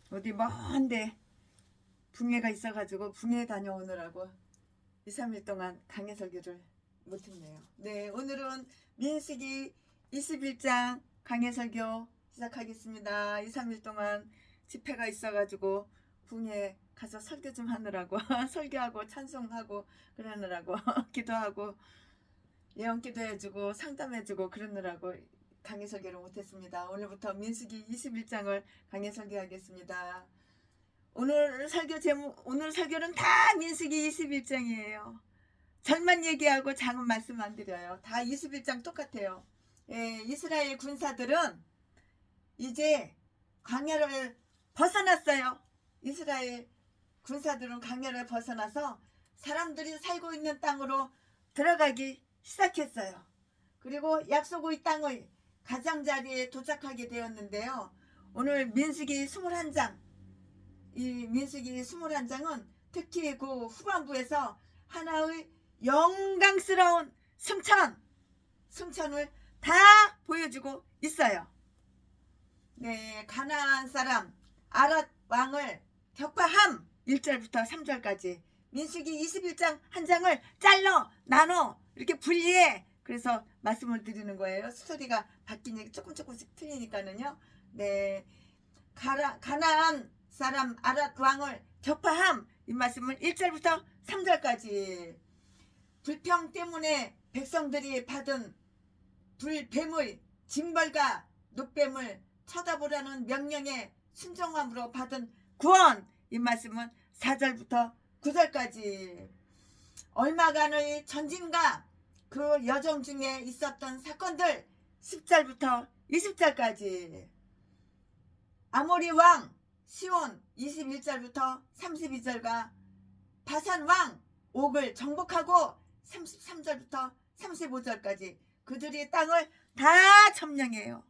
어디 먼데 붕해가 있어가지고 붕해 다녀오느라고 2, 3일 동안 강해 설교를 못했네요. 네, 오늘은 민수기 21장 강해 설교 시작하겠습니다. 2, 3일 동안 집회가 있어가지고 붕해 가서 설교 좀 하느라고 설교하고 찬송하고 그러느라고 기도하고 예언기도 해주고 상담해주고 그러느라고 강해 설교를 못했습니다. 오늘부터 민수기 21장을 강해 설교하겠습니다. 오늘 설교 제목, 오늘 설교는 다 민수기 21장이에요. 절만 얘기하고 장은 말씀 안 드려요. 다 21장 똑같아요. 예, 이스라엘 군사들은 이제 광야를 벗어났어요. 이스라엘 군사들은 광야를 벗어나서 사람들이 살고 있는 땅으로 들어가기 시작했어요. 그리고 약속의 땅의 가장자리에 도착하게 되었는데요. 오늘 민수기 21장, 이 민수기 21장은 특히 그 후반부에서 하나의 영광스러운 승천을 다 보여주고 있어요. 네, 가나안 사람 아랏 왕을 격파함 1절부터 3절까지 민수기 21장 한 장을 잘라 나눠 이렇게 분리해. 그래서 말씀을 드리는 거예요. 스토리가 바뀌니 조금씩 틀리니까는요. 네, 가나안 사람 아랏 왕을 격파함 이 말씀을 1절부터 3절까지 불평 때문에 백성들이 받은 불뱀의 징벌과 놋뱀을 쳐다보라는 명령에 순종함으로 받은 구원 이 말씀은 4절부터 9절까지 얼마간의 전진과 그 여정 중에 있었던 사건들 10절부터 20절까지 아모리 왕 시온 21절부터 32절과 바산 왕 옥을 정복하고 33절부터 35절까지 그들이 땅을 다 점령해요.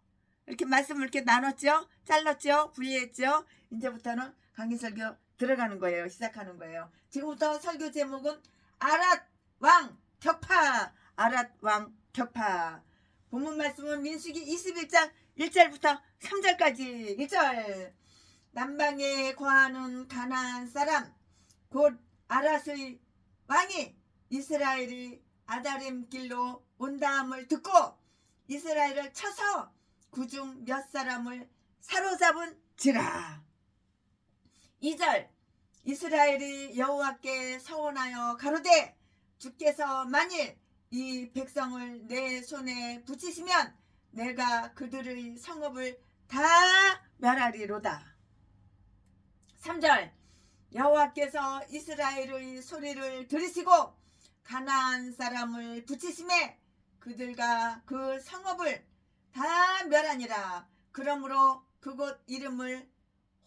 이렇게 말씀을 이렇게 나눴죠. 잘랐죠. 분리했죠. 이제부터는 강의 설교 들어가는 거예요. 시작하는 거예요. 지금부터 설교 제목은 아랏 왕 격파. 아랏 왕 격파. 본문 말씀은 민수기 21장 1절부터 3절까지 1절 남방에 거하는 가나안 사람 곧 아랏의 왕이 이스라엘이 아다림 길로 온다함을 듣고 이스라엘을 쳐서 그중 몇 사람을 사로잡은지라. 2절 이스라엘이 여호와께 서원하여 가로되 주께서 만일 이 백성을 내 손에 붙이시면 내가 그들의 성읍을 다 멸하리로다. 3절 여호와께서 이스라엘의 소리를 들으시고 가나안 사람을 붙이심에 그들과 그 성읍을 다 멸하니라. 그러므로 그곳 이름을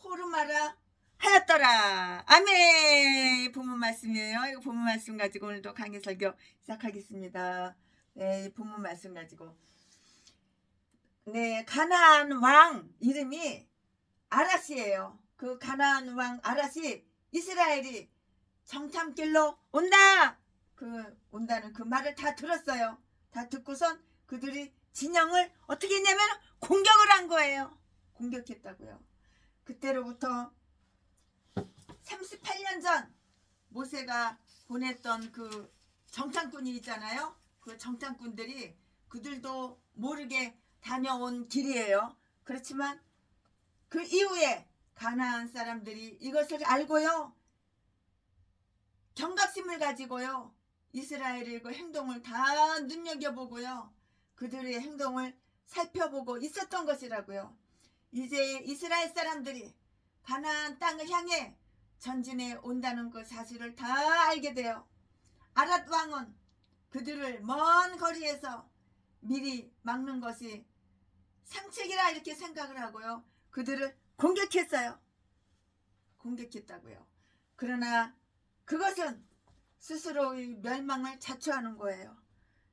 호르마라 하였더라. 아멘. 본문 말씀이에요. 이거 본문 말씀 가지고 오늘도 강의 설교 시작하겠습니다. 네, 본문 말씀 가지고. 네, 가나안 왕 이름이 아랏이에요. 그 가나안 왕 아랏이 이스라엘이 정탐길로 온다. 온다는 그 말을 다 들었어요. 다 듣고선 그들이 진영을 어떻게 했냐면 공격을 한 거예요. 공격했다고요. 그때로부터 38년 전 모세가 보냈던 그 정탐꾼이 있잖아요. 그 정탐꾼들이 그들도 모르게 다녀온 길이에요. 그렇지만 그 이후에 가나안 사람들이 이것을 알고요. 경각심을 가지고요. 이스라엘의 그 행동을 다 눈여겨보고요. 그들의 행동을 살펴보고 있었던 것이라고요. 이제 이스라엘 사람들이 가나안 땅을 향해 전진해 온다는 그 사실을 다 알게 돼요. 아랏 왕은 그들을 먼 거리에서 미리 막는 것이 상책이라 이렇게 생각을 하고요. 그들을 공격했어요. 공격했다고요. 그러나 그것은 스스로의 멸망을 자초하는 거예요.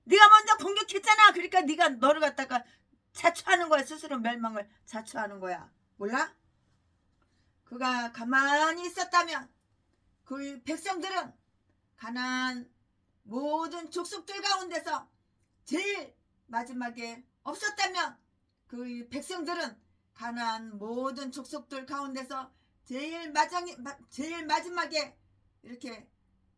네가 먼저 공격했잖아. 그러니까 네가 너를 갖다가 자초하는 거야. 스스로 멸망을 자초하는 거야. 몰라? 그가 가만히 있었다면 그 백성들은 가나안 모든 족속들 가운데서 제일 마지막에 없었다면 그 백성들은 가나안 모든 족속들 가운데서 제일 마지막에 이렇게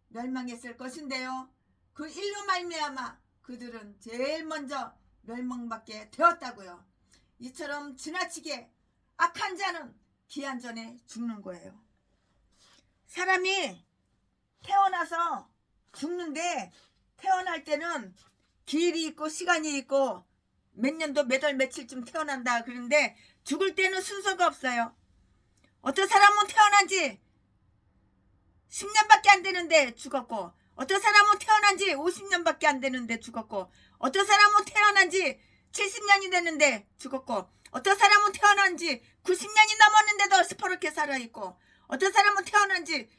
멸망했을 것인데요. 그 일로 말미암아 그들은 제일 먼저 멸망받게 되었다고요. 이처럼 지나치게 악한 자는 기한 전에 죽는 거예요. 사람이 태어나서 죽는데 태어날 때는 기일이 있고 시간이 있고 몇 년도 몇 월 며칠쯤 태어난다 그러는데 죽을 때는 순서가 없어요. 어떤 사람은 태어난 지 10년밖에 안 되는데 죽었고, 어떤 사람은 태어난 지 50년밖에 안 되는데 죽었고, 어떤 사람은 태어난 지 70년이 됐는데 죽었고, 어떤 사람은 태어난 지 90년이 넘었는데도 시퍼렇게 살아있고, 어떤 사람은 태어난 지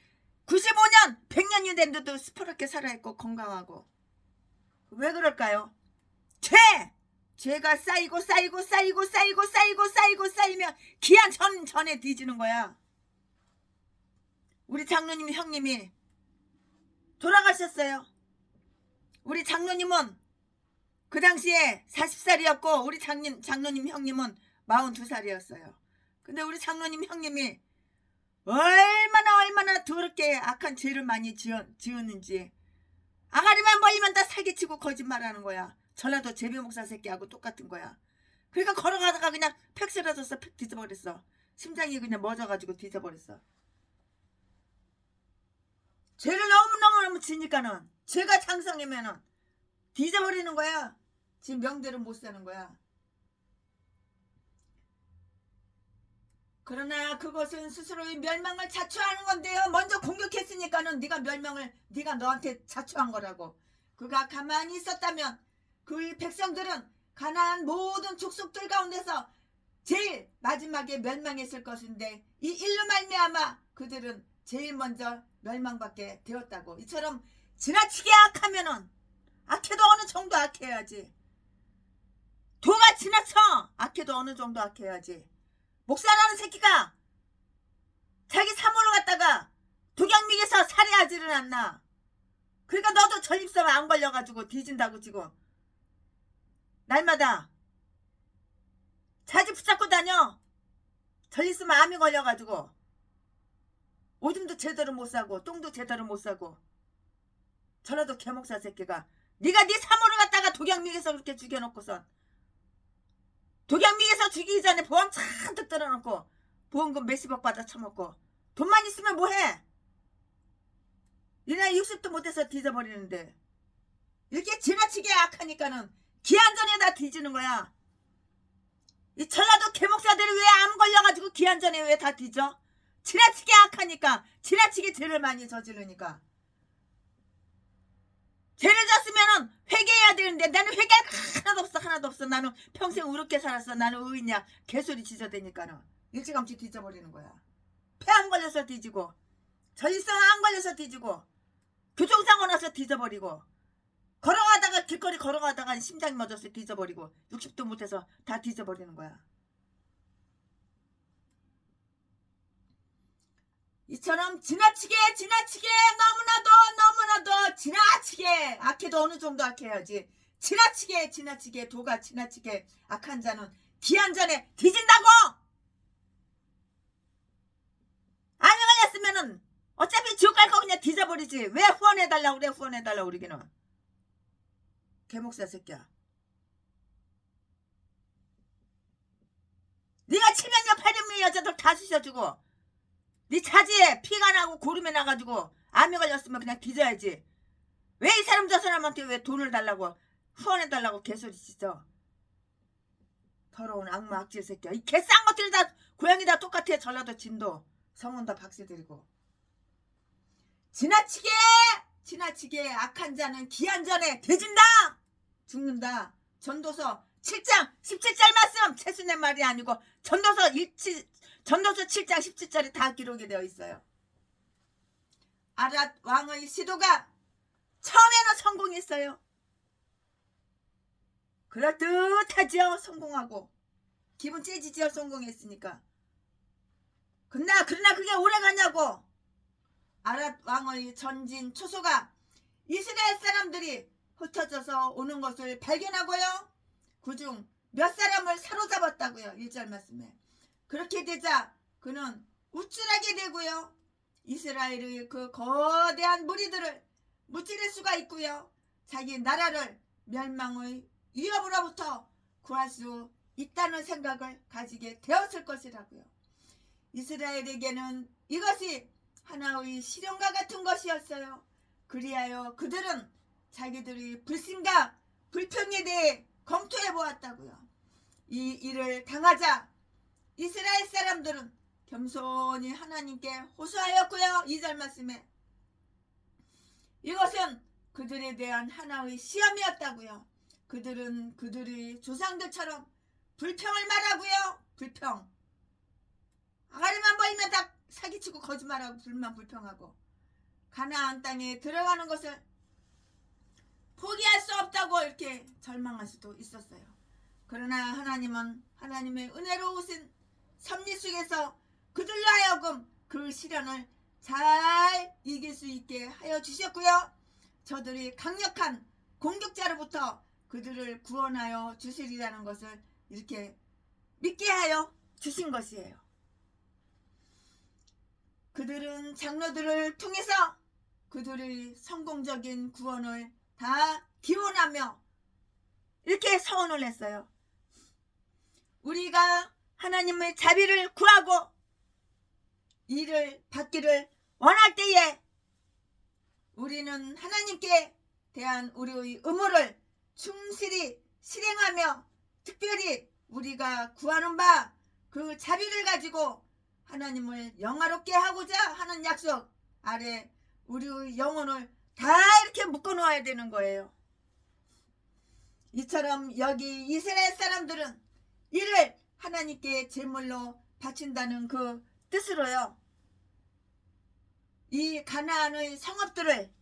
95년, 100년이 됐는데도 시퍼렇게 살아있고 건강하고. 왜 그럴까요? 죄가 쌓이고 쌓이면 기한 전에 뒤지는 거야. 우리 장로님 형님이 돌아가셨어요. 우리 장로님은 그 당시에 40살이었고 우리 장로님 형님은 42살이었어요. 근데 우리 장로님 형님이 얼마나 더럽게 악한 죄를 많이 지었는지 아가리만 벌리면 다 사기치고 거짓말하는 거야. 전라도 제비 목사 새끼하고 똑같은 거야. 그러니까 걸어가다가 그냥 팩 쓰러졌어. 팩 뒤져버렸어. 심장이 그냥 멎어가지고 뒤져버렸어. 죄를 너무 지니까는 죄가 장성이면은 뒤져버리는 거야. 지금 명대로 못 사는 거야. 그러나 그것은 스스로의 멸망을 자초하는 건데요. 먼저 공격했으니까는 네가 너한테 자초한 거라고. 그가 가만히 있었다면 그 백성들은 가나안 모든 족속들 가운데서 제일 마지막에 멸망했을 것인데 이 일로 말미암아 그들은 제일 먼저 멸망받게 되었다고. 이처럼 지나치게 악하면은 악해도 어느 정도 악해야지. 도가 지나쳐 악해도 어느 정도 악해야지. 목사라는 새끼가 자기 사모를 갖다가 독약미에서 살해하지를 않나. 그러니까 너도 전립선 안 걸려가지고 뒤진다고 지금 날마다 자지 붙잡고 다녀. 전립선 암이 걸려가지고 오줌도 제대로 못 싸고 똥도 제대로 못 싸고. 전라도 개목사 새끼가 네가 네 사모를 갖다가 독약미에서 그렇게 죽여놓고선 독약미에서 죽이기 전에 보험 잔뜩 들어놓고 보험금 몇십억 받아 처먹고 돈만 있으면 뭐해. 이 나이 60도 못해서 뒤져버리는데 이렇게 지나치게 악하니까는 기한전에 다 뒤지는 거야. 이 전라도 개목사들이 왜 암 걸려가지고 기한전에 왜 다 뒤져? 지나치게 악하니까. 지나치게 죄를 많이 저지르니까. 죄를 졌으면은 회개해야 되는데 나는 회개할 거 하나도 없어. 나는 평생 의롭게 살았어. 나는 의인이야. 개소리 지저대니까는 일찌감치 뒤져버리는 거야. 폐 안 걸려서 뒤지고 전립선 안 걸려서 뒤지고 교통사고 나서 뒤져버리고 걸어가다가 길거리 걸어가다가 심장이 멎어서 뒤져버리고 60도 못해서 다 뒤져버리는 거야. 이처럼 지나치게 너무나도 지나치게 악해도 어느 정도 악해야지. 지나치게 도가 지나치게 악한 자는 기한 전에 뒤진다고. 안 걸렸으면은 어차피 지옥 갈 거 그냥 뒤져버리지. 왜 후원해달라고 그래. 후원해달라고 그러기는. 개목사 새끼야. 네가 700년 800명 여자들 다 쑤셔주고 네 자지에 피가 나고 고름이 나가지고 암이 걸렸으면 그냥 뒤져야지. 왜 이 사람 저 사람한테 왜 돈을 달라고 후원해달라고 개소리 치죠. 더러운 악마 악질 새끼야. 이 개싼 것들이 다 고양이 다 똑같아. 전라도 진도 성은 다 박씨들이고. 지나치게 악한 자는 기한 전에 되진다. 죽는다. 전도서 7장 17절 말씀 최순의 말이 아니고 전도서 7장 17절이 다 기록이 되어 있어요. 아랏 왕의 시도가 처음에는 성공했어요. 그렇듯하죠. 성공하고 기분 째지죠. 성공했으니까. 그러나 그게 오래가냐고. 아랏 왕의 전진 초소가 이스라엘 사람들이 흩어져서 오는 것을 발견하고요. 그중 몇 사람을 사로잡았다고요. 1절 말씀에. 그렇게 되자 그는 우쭐하게 되고요. 이스라엘의 그 거대한 무리들을 무찌를 수가 있고요. 자기 나라를 멸망의 위협으로부터 구할 수 있다는 생각을 가지게 되었을 것이라고요. 이스라엘에게는 이것이 하나의 시련과 같은 것이었어요. 그리하여 그들은 자기들의 불신과 불평에 대해 검토해 보았다고요. 이 일을 당하자 이스라엘 사람들은 겸손히 하나님께 호소하였고요. 2절 말씀에 이것은 그들에 대한 하나의 시험이었다고요. 그들은 그들의 조상들처럼 불평을 말하고요. 불평. 아가리만 보이면 다 사기치고 거짓말하고 불평하고 가나안 땅에 들어가는 것을 포기할 수 없다고 이렇게 절망할 수도 있었어요. 그러나 하나님은 하나님의 은혜로우신 섭리 속에서 그들로 하여금 그 시련을 잘 이길 수 있게 하여 주셨고요. 저들이 강력한 공격자로부터 그들을 구원하여 주시리라는 것을 이렇게 믿게 하여 주신 것이에요. 그들은 장로들을 통해서 그들의 성공적인 구원을 다 기원하며 이렇게 서원을 했어요. 우리가 하나님의 자비를 구하고 이를 받기를 원할 때에 우리는 하나님께 대한 우리의 의무를 충실히 실행하며 특별히 우리가 구하는 바 그 자비를 가지고 하나님을 영화롭게 하고자 하는 약속 아래 우리의 영혼을 다 이렇게 묶어 놓아야 되는 거예요. 이처럼 여기 이스라엘 사람들은 이를 하나님께 제물로 바친다는 그 뜻으로요. 이 가나안의 성읍들을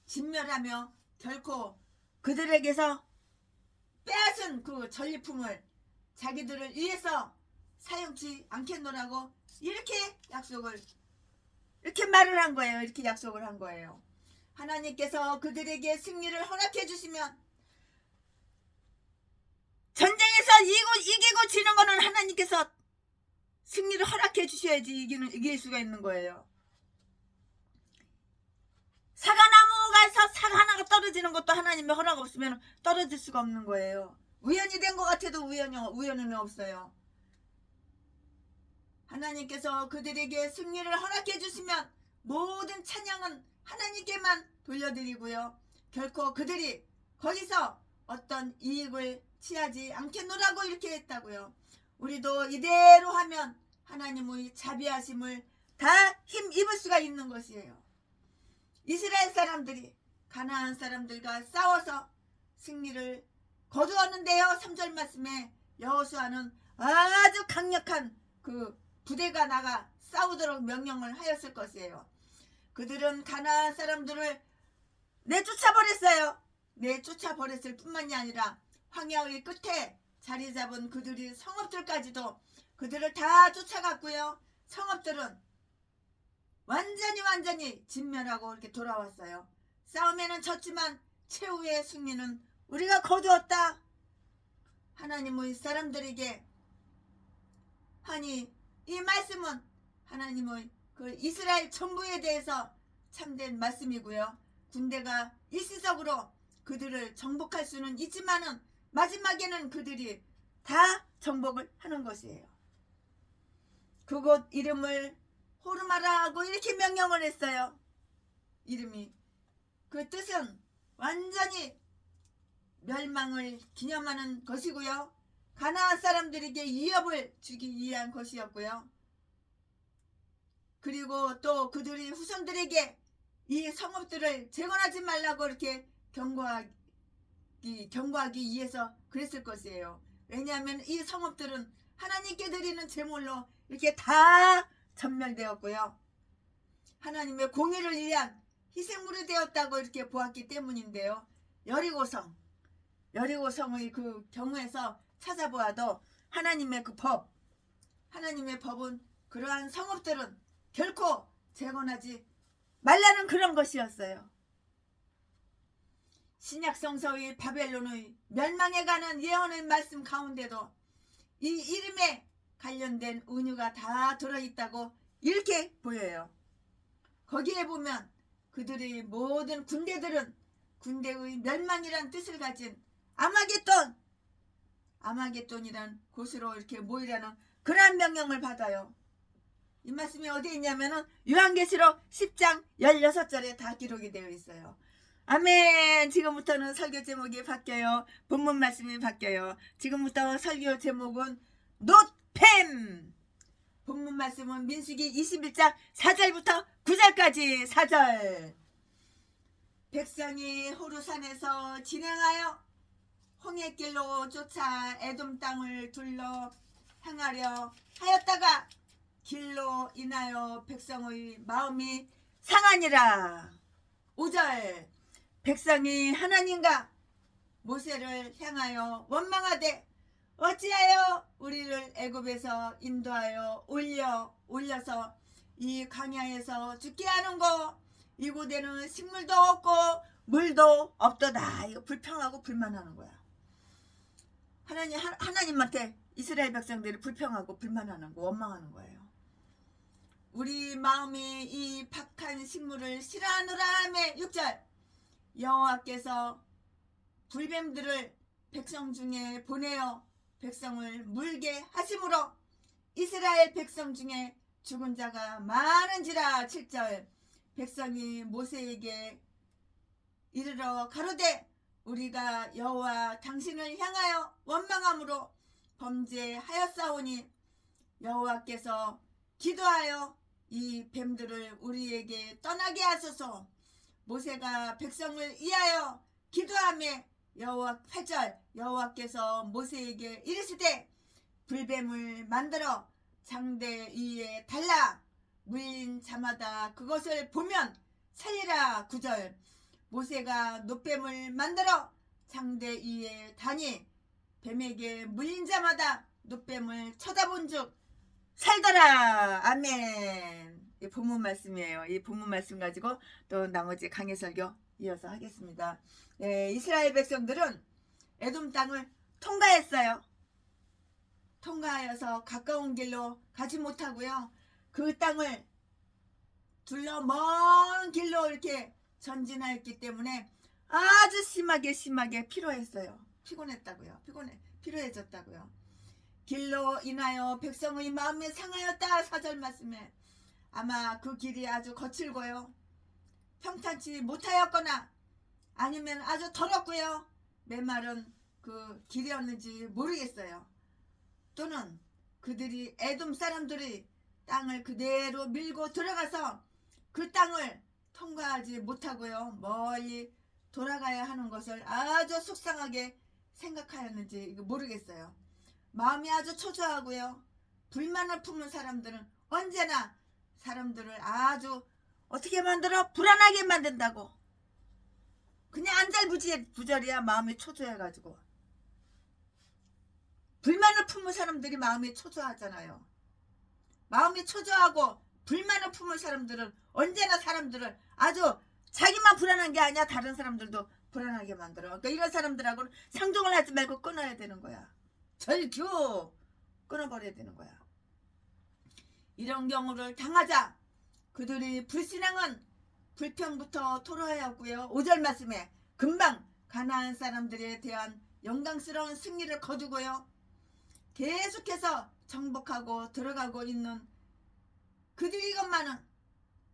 진멸하며 결코 그들에게서 빼앗은 그 전리품을 자기들을 위해서 사용치 않겠노라고 이렇게 말을 한 거예요. 이렇게 약속을 한 거예요. 하나님께서 그들에게 승리를 허락해 주시면 전쟁에서 이기고 지는 거는 하나님께서 승리를 허락해 주셔야지 이길 수가 있는 거예요. 사과나무가서 사과 하나가 떨어지는 것도 하나님의 허락 없으면 떨어질 수가 없는 거예요. 우연이 된 것 같아도 우연은 없어요. 하나님께서 그들에게 승리를 허락해 주시면 모든 찬양은 하나님께만 돌려드리고요. 결코 그들이 거기서 어떤 이익을 취하지 않겠노라고 이렇게 했다고요. 우리도 이대로 하면 하나님의 자비하심을 다 힘입을 수가 있는 것이에요. 이스라엘 사람들이 가나안 사람들과 싸워서 승리를 거두었는데요. 3절 말씀에 여호수아는 아주 강력한 그 부대가 나가 싸우도록 명령을 하였을 것이에요. 그들은 가나안 사람들을 내쫓아버렸어요. 내쫓아버렸을 뿐만이 아니라 황야의 끝에 자리 잡은 그들이 성읍들까지도 그들을 다 쫓아갔고요. 성읍들은 완전히 진멸하고 이렇게 돌아왔어요. 싸움에는 졌지만 최후의 승리는 우리가 거두었다. 하나님의 사람들에게 하니 이 말씀은 하나님의 그 이스라엘 전부에 대해서 참된 말씀이고요. 군대가 일시적으로 그들을 정복할 수는 있지만은 마지막에는 그들이 다 정복을 하는 것이에요. 그곳 이름을 호르마라고 이렇게 명령을 했어요. 이름이 그 뜻은 완전히 멸망을 기념하는 것이고요. 가나안 사람들에게 위협을 주기 위한 것이었고요. 그리고 또 그들이 후손들에게 이 성읍들을 재건하지 말라고 이렇게 경고하기 위해서 그랬을 것이에요. 왜냐하면 이 성읍들은 하나님께 드리는 제물로 이렇게 다 전멸되었고요. 하나님의 공의를 위한 희생물이 되었다고 이렇게 보았기 때문인데요. 여리고성의 그 경우에서 찾아보아도 하나님의 하나님의 법은 그러한 성읍들은 결코 재건하지 말라는 그런 것이었어요. 신약성서의 바벨론의 멸망해가는 예언의 말씀 가운데도 이 이름에 관련된 은유가 다 들어있다고 이렇게 보여요. 거기에 보면 그들의 모든 군대들은 군대의 멸망이란 뜻을 가진 아마겟돈이란 곳으로 이렇게 모이라는 그러한 명령을 받아요. 이 말씀이 어디에 있냐면은 요한계시록 10장 16절에 다 기록이 되어 있어요. 아멘. 지금부터는 설교 제목이 바뀌어요. 본문 말씀이 바뀌어요. 지금부터 설교 제목은 놋팸. 본문 말씀은 민수기 21장 4절부터 9절까지 4절. 백성이 호르산에서 진행하여 홍해길로 쫓아 에돔 땅을 둘러 행하려 하였다가 길로 인하여 백성의 마음이 상하니라. 5절. 백성이 하나님과 모세를 향하여 원망하되 어찌하여 우리를 애굽에서 인도하여 올려서 이 광야에서 죽게 하는고 이곳에는 식물도 없고 물도 없도다. 이거 불평하고 불만하는 거야. 하나님한테 이스라엘 백성들이 불평하고 불만하는 거, 원망하는 거예요. 우리 마음이 이 박한 식물을 싫어하노라 하매 6절. 여호와께서 불뱀들을 백성 중에 보내어 백성을 물게 하심으로 이스라엘 백성 중에 죽은 자가 많은지라. 7절. 백성이 모세에게 이르러 가로되 우리가 여호와 당신을 향하여 원망함으로 범죄하였사오니 여호와께서 기도하여 이 뱀들을 우리에게 떠나게 하소서. 모세가 백성을 위하여 기도하며 8절. 여호와께서 모세에게 이르시되 불뱀을 만들어 장대 위에 달라 물린 자마다 그것을 보면 살리라. 9절. 모세가 놋뱀을 만들어 장대 위에 다니 뱀에게 물린 자마다 놋뱀을 쳐다본 즉 살더라. 아멘. 이 본문 말씀이에요. 이 본문 말씀 가지고 또 나머지 강해 설교 이어서 하겠습니다. 이스라엘 백성들은 에돔 땅을 통과했어요. 통과하여서 가까운 길로 가지 못하고요. 그 땅을 둘러 먼 길로 이렇게 전진하였기 때문에 아주 심하게 피로했어요. 피곤했다고요. 피로해졌다고요. 길로 인하여 백성의 마음이 상하였다. 4절 말씀에 아마 그 길이 아주 거칠고요. 평탄치 못하였거나 아니면 아주 더럽고요. 메마른 그 길이었는지 모르겠어요. 또는 그들이 에돔 사람들이 땅을 그대로 밀고 들어가서 그 땅을 통과하지 못하고요. 멀리 돌아가야 하는 것을 아주 속상하게 생각하였는지 모르겠어요. 마음이 아주 초조하고요. 불만을 품는 사람들은 언제나 사람들을 아주 어떻게 만들어? 불안하게 만든다고. 그냥 안달부절이야. 마음이 초조해가지고. 불만을 품는 사람들이 마음이 초조하잖아요. 마음이 초조하고 불만을 품은 사람들은 언제나 사람들을 아주 자기만 불안한 게 아니야. 다른 사람들도 불안하게 만들어. 그러니까 이런 사람들하고는 상종을 하지 말고 끊어야 되는 거야. 절규 끊어버려야 되는 거야. 이런 경우를 당하자 그들이 불신앙은 불평부터 토로하였고요. 5절 말씀에 금방 가나안 사람들에 대한 영광스러운 승리를 거두고요. 계속해서 정복하고 들어가고 있는 그들이것만은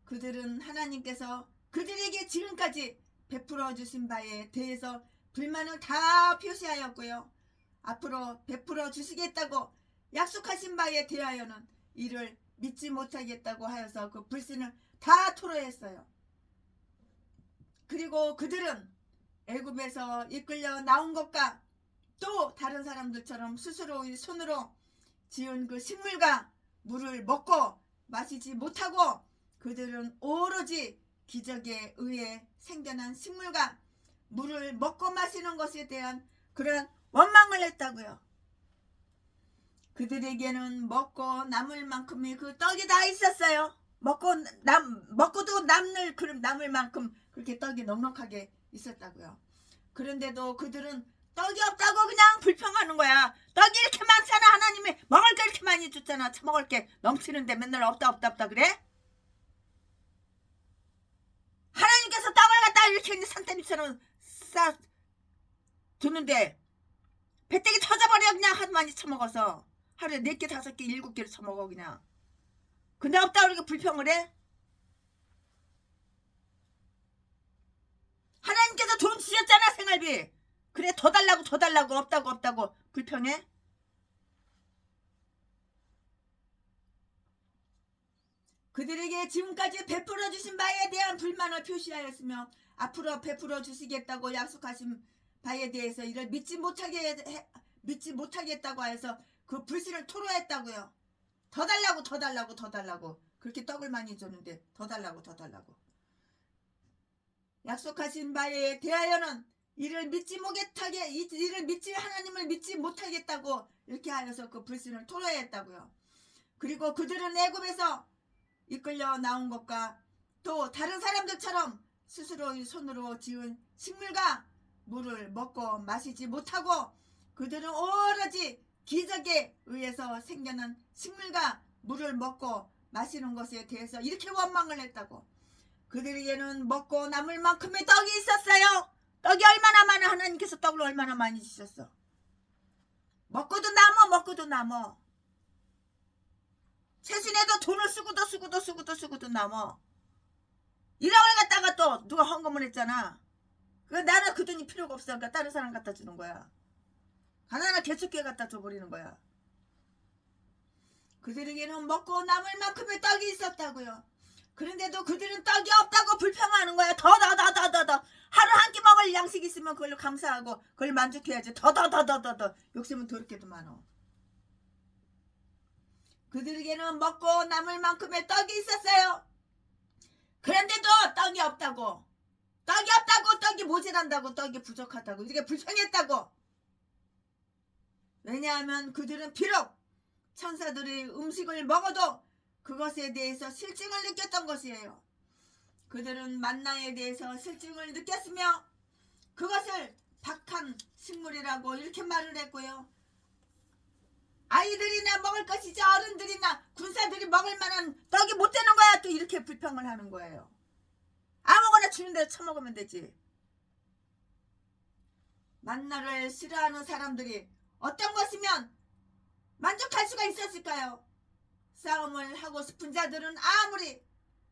그들은 하나님께서 그들에게 지금까지 베풀어 주신 바에 대해서 불만을 다 표시하였고요. 앞으로 베풀어 주시겠다고 약속하신 바에 대하여는 이를 믿지 못하겠다고 하여서 그 불신을 다 토로했어요. 그리고 그들은 애굽에서 이끌려 나온 것과 또 다른 사람들처럼 스스로의 손으로 지은 그 식물과 물을 먹고 마시지 못하고 그들은 오로지 기적에 의해 생겨난 식물과 물을 먹고 마시는 것에 대한 그런 원망을 했다고요. 그들에게는 먹고 남을 만큼의 그 떡이 다 있었어요. 먹고도 남을 만큼 그렇게 떡이 넉넉하게 있었다고요. 그런데도 그들은 떡이 없다고 그냥 불평하는 거야. 떡이 이렇게 많잖아. 하나님이 먹을 게 이렇게 많이 줬잖아. 처먹을 게 넘치는데 맨날 없다 없다 없다 그래? 하나님께서 떡을 갖다 이렇게 산더미처럼 싸 두는데 배때기 터져버려. 그냥 하도 많이 처먹어서 하루에 4개 5개 7개를 처먹어 그냥. 근데 없다고 이렇게 불평을 해? 하나님께서 돈 주셨잖아. 생활비. 그래 더 달라고 더 달라고 없다고 없다고 불평해? 그들에게 지금까지 베풀어 주신 바에 대한 불만을 표시하였으며 앞으로 베풀어 주시겠다고 약속하신 바에 대해서 이를 믿지 못하겠다고 해서 그 불신을 토로했다고요. 더 달라고 더 달라고 더 달라고. 그렇게 떡을 많이 줬는데 더 달라고 더 달라고. 약속하신 바에 대하여는 이를 믿지 하나님을 믿지 못하겠다고 이렇게 하여서 그 불신을 토로했다고요. 그리고 그들은 애굽에서 이끌려 나온 것과 또 다른 사람들처럼 스스로의 손으로 지은 식물과 물을 먹고 마시지 못하고 그들은 오로지 기적에 의해서 생겨난 식물과 물을 먹고 마시는 것에 대해서 이렇게 원망을 했다고. 그들에게는 먹고 남을 만큼의 떡이 있었어요. 떡이 얼마나 많아. 하나님께서 떡을 얼마나 많이 주셨어. 먹고도 남어. 최신에도 돈을 쓰고도 남어. 1억을 갖다가 또 누가 헌금을 했잖아. 나는 그 돈이 필요가 없어. 그러니까 다른 사람 갖다 주는 거야. 가난한 개축교에 갖다 줘버리는 거야. 그들에게는 먹고 남을 만큼의 떡이 있었다고요. 그런데도 그들은 떡이 없다고 불평하는 거야. 더. 하루 한 끼 먹을 양식 있으면 그걸로 감사하고 그걸 만족해야지. 더. 욕심은 더럽게도 많어. 그들에게는 먹고 남을 만큼의 떡이 있었어요. 그런데도 떡이 없다고. 떡이 모자란다고. 떡이 부족하다고. 이렇게 불평했다고. 왜냐하면 그들은 비록 천사들이 음식을 먹어도 그것에 대해서 실증을 느꼈던 것이에요. 그들은 만나에 대해서 실증을 느꼈으며 그것을 박한 식물이라고 이렇게 말을 했고요. 아이들이나 먹을 것이지 어른들이나 군사들이 먹을 만한 떡이 못 되는 거야. 또 이렇게 불평을 하는 거예요. 아무거나 주는 대로 처먹으면 되지. 만나를 싫어하는 사람들이 어떤 것이면 만족할 수가 있었을까요? 싸움을 하고 싶은 자들은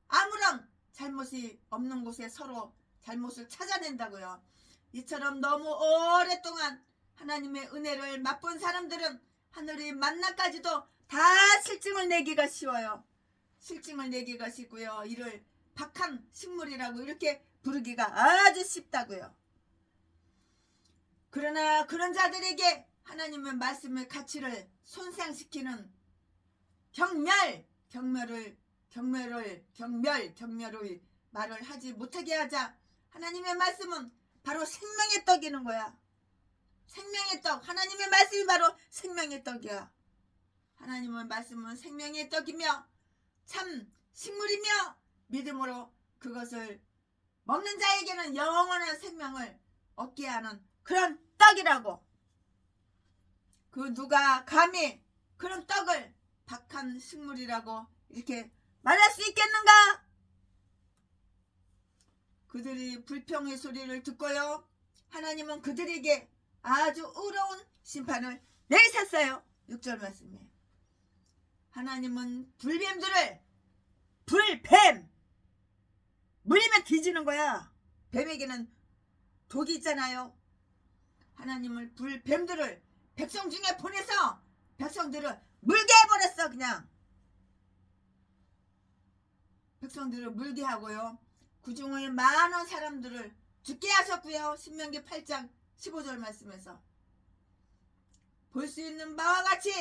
아무런 잘못이 없는 곳에 서로 잘못을 찾아낸다고요. 이처럼 너무 오랫동안 하나님의 은혜를 맛본 사람들은 하늘의 만나까지도 다 실증을 내기가 쉬워요. 실증을 내기가 쉽고요. 이를 박한 식물이라고 이렇게 부르기가 아주 쉽다고요. 그러나 그런 자들에게 하나님의 말씀의 가치를 손상시키는 경멸의 말을 하지 못하게 하자. 하나님의 말씀은 바로 생명의 떡이는 거야. 생명의 떡. 하나님의 말씀이 바로 생명의 떡이야. 하나님의 말씀은 생명의 떡이며 참 식물이며 믿음으로 그것을 먹는 자에게는 영원한 생명을 얻게 하는 그런 떡이라고. 그 누가 감히 그런 떡을 박한 식물이라고 이렇게 말할 수 있겠는가? 그들이 불평의 소리를 듣고요. 하나님은 그들에게 아주 의로운 심판을 내리셨어요. 6절 말씀에 하나님은 불뱀 물리면 뒤지는 거야. 뱀에게는 독이 있잖아요. 하나님은 불뱀들을 백성 중에 보내서 백성들을 물게 해버렸어. 그냥 백성들을 물게 하고요. 그 중에 많은 사람들을 죽게 하셨고요. 신명기 8장 15절 말씀에서 볼 수 있는 바와 같이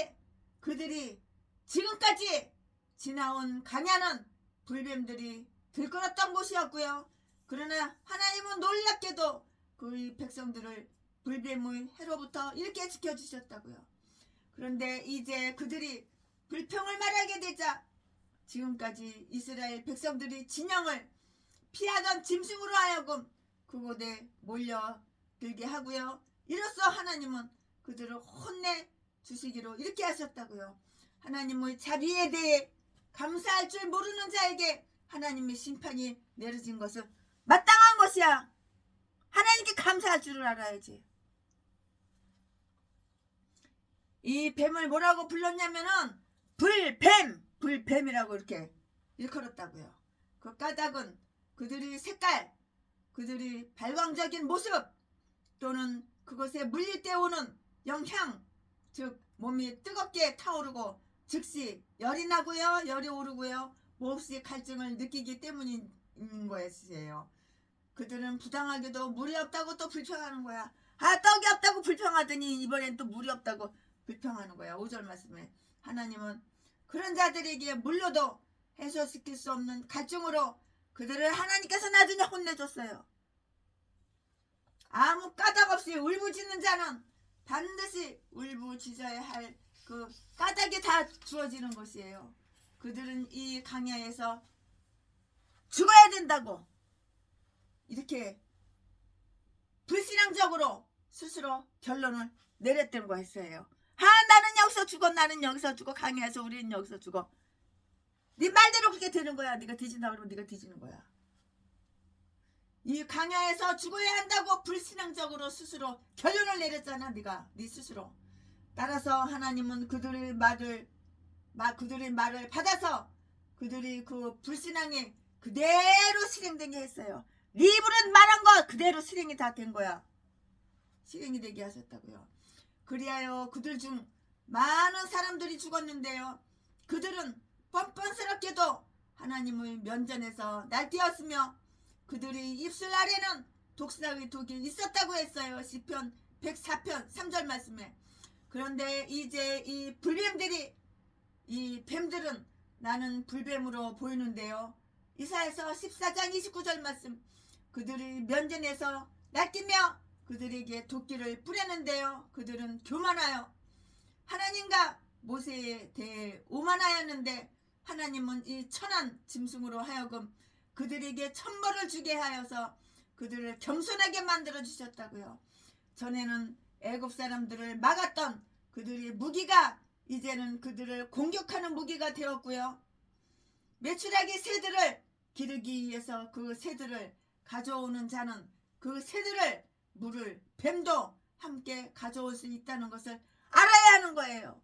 그들이 지금까지 지나온 광야는 불뱀들이 들끓었던 곳이었고요. 그러나 하나님은 놀랍게도 그 백성들을 불뱀의 해로부터 이렇게 지켜주셨다고요. 그런데 이제 그들이 불평을 말하게 되자 지금까지 이스라엘 백성들이 진영을 피하던 짐승으로 하여금 그곳에 몰려들게 하고요. 이로써 하나님은 그들을 혼내 주시기로 이렇게 하셨다고요. 하나님의 자비에 대해 감사할 줄 모르는 자에게 하나님의 심판이 내려진 것은 마땅한 것이야. 하나님께 감사할 줄을 알아야지. 이 뱀을 뭐라고 불렀냐면은 불뱀이라고 이렇게 일컬었다고요. 그 까닭은 그들의 색깔, 그들의 발광적인 모습, 또는 그것에 물릴 때 오는 영향, 즉 몸이 뜨겁게 타오르고 즉시 열이 나고요, 열이 오르고요, 몹시 갈증을 느끼기 때문인 것이에요. 그들은 부당하게도 물이 없다고 또 불평하는 거야. 떡이 없다고 불평하더니 이번엔 또 물이 없다고 불평하는 거야. 5절 말씀에 하나님은 그런 자들에게 물로도 해소시킬 수 없는 갈증으로 그들을 하나님께서 나중에 혼내줬어요. 아무 까닭 없이 울부짖는 자는 반드시 울부짖어야 할 그 까닭이 다 주어지는 것이에요. 그들은 이 강야에서 죽어야 된다고 이렇게 불신앙적으로 스스로 결론을 내렸던 거였어요. 나는 여기서 죽어, 나는 여기서 죽어, 강야에서 우리는 여기서 죽어. 네 말대로 그렇게 되는 거야. 네가 뒤진다 그러면 네가 뒤지는 거야. 이 강야에서 죽어야 한다고 불신앙적으로 스스로 결론을 내렸잖아. 네 스스로. 따라서 하나님은 그들의 말을 받아서 그들이 그 불신앙이 그대로 실행되게 했어요. 네 입으로 말한 것 그대로 실행이 다 된 거야. 실행이 되게 하셨다고요. 그리하여 그들 중 많은 사람들이 죽었는데요. 그들은 뻔뻔스럽게도 하나님의 면전에서 날뛰었으며 그들의 입술 아래는 독사의 독이 있었다고 했어요. 시편 104편 3절 말씀에. 그런데 이제 이 뱀들은 나는 불뱀으로 보이는데요. 이사야서 14장 29절 말씀. 그들의 면전에서 날뛰며 그들에게 도끼를 뿌렸는데요. 그들은 교만하여 하나님과 모세에 대해 오만하였는데 하나님은 이 천한 짐승으로 하여금 그들에게 천벌을 주게 하여서 그들을 겸손하게 만들어 주셨다고요. 전에는 애굽 사람들을 막았던 그들의 무기가 이제는 그들을 공격하는 무기가 되었고요. 메추라기 새들을 기르기 위해서 그 새들을 가져오는 자는 그 새들을 물을 뱀도 함께 가져올 수 있다는 것을 알아야 하는 거예요.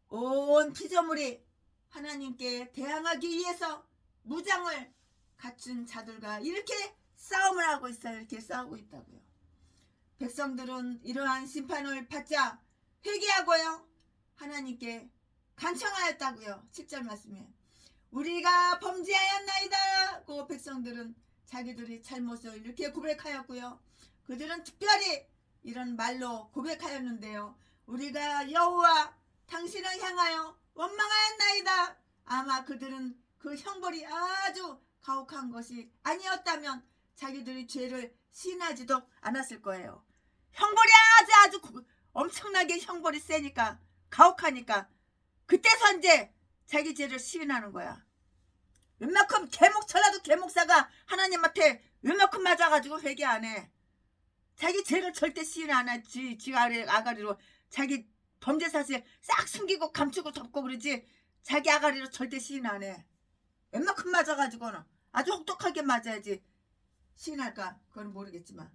온 피조물이 하나님께 대항하기 위해서 무장을 갖춘 자들과 이렇게 싸움을 하고 있어요. 이렇게 싸우고 있다고요. 백성들은 이러한 심판을 받자 회개하고요. 하나님께 간청하였다고요. 7절 말씀에 우리가 범죄하였나이다 고 백성들은 자기들이 잘못을 이렇게 고백하였고요. 그들은 특별히 이런 말로 고백하였는데요. 우리가 여호와 당신을 향하여 원망하였나이다. 아마 그들은 그 형벌이 아주 가혹한 것이 아니었다면 자기들이 죄를 시인하지도 않았을 거예요. 형벌이 아주 엄청나게 형벌이 세니까 가혹하니까 그때서 이제 자기 죄를 시인하는 거야. 웬만큼 개목쳐라도 개목사가 하나님한테 웬만큼 맞아가지고 회개 안 해. 자기 죄를 절대 시인 안 하지. 지 아가리로 자기 범죄 사실 싹 숨기고 감추고 덮고 그러지 자기 아가리로 절대 시인 안 해. 웬만큼 맞아가지고는 아주 혹독하게 맞아야지 시인할까 그건 모르겠지만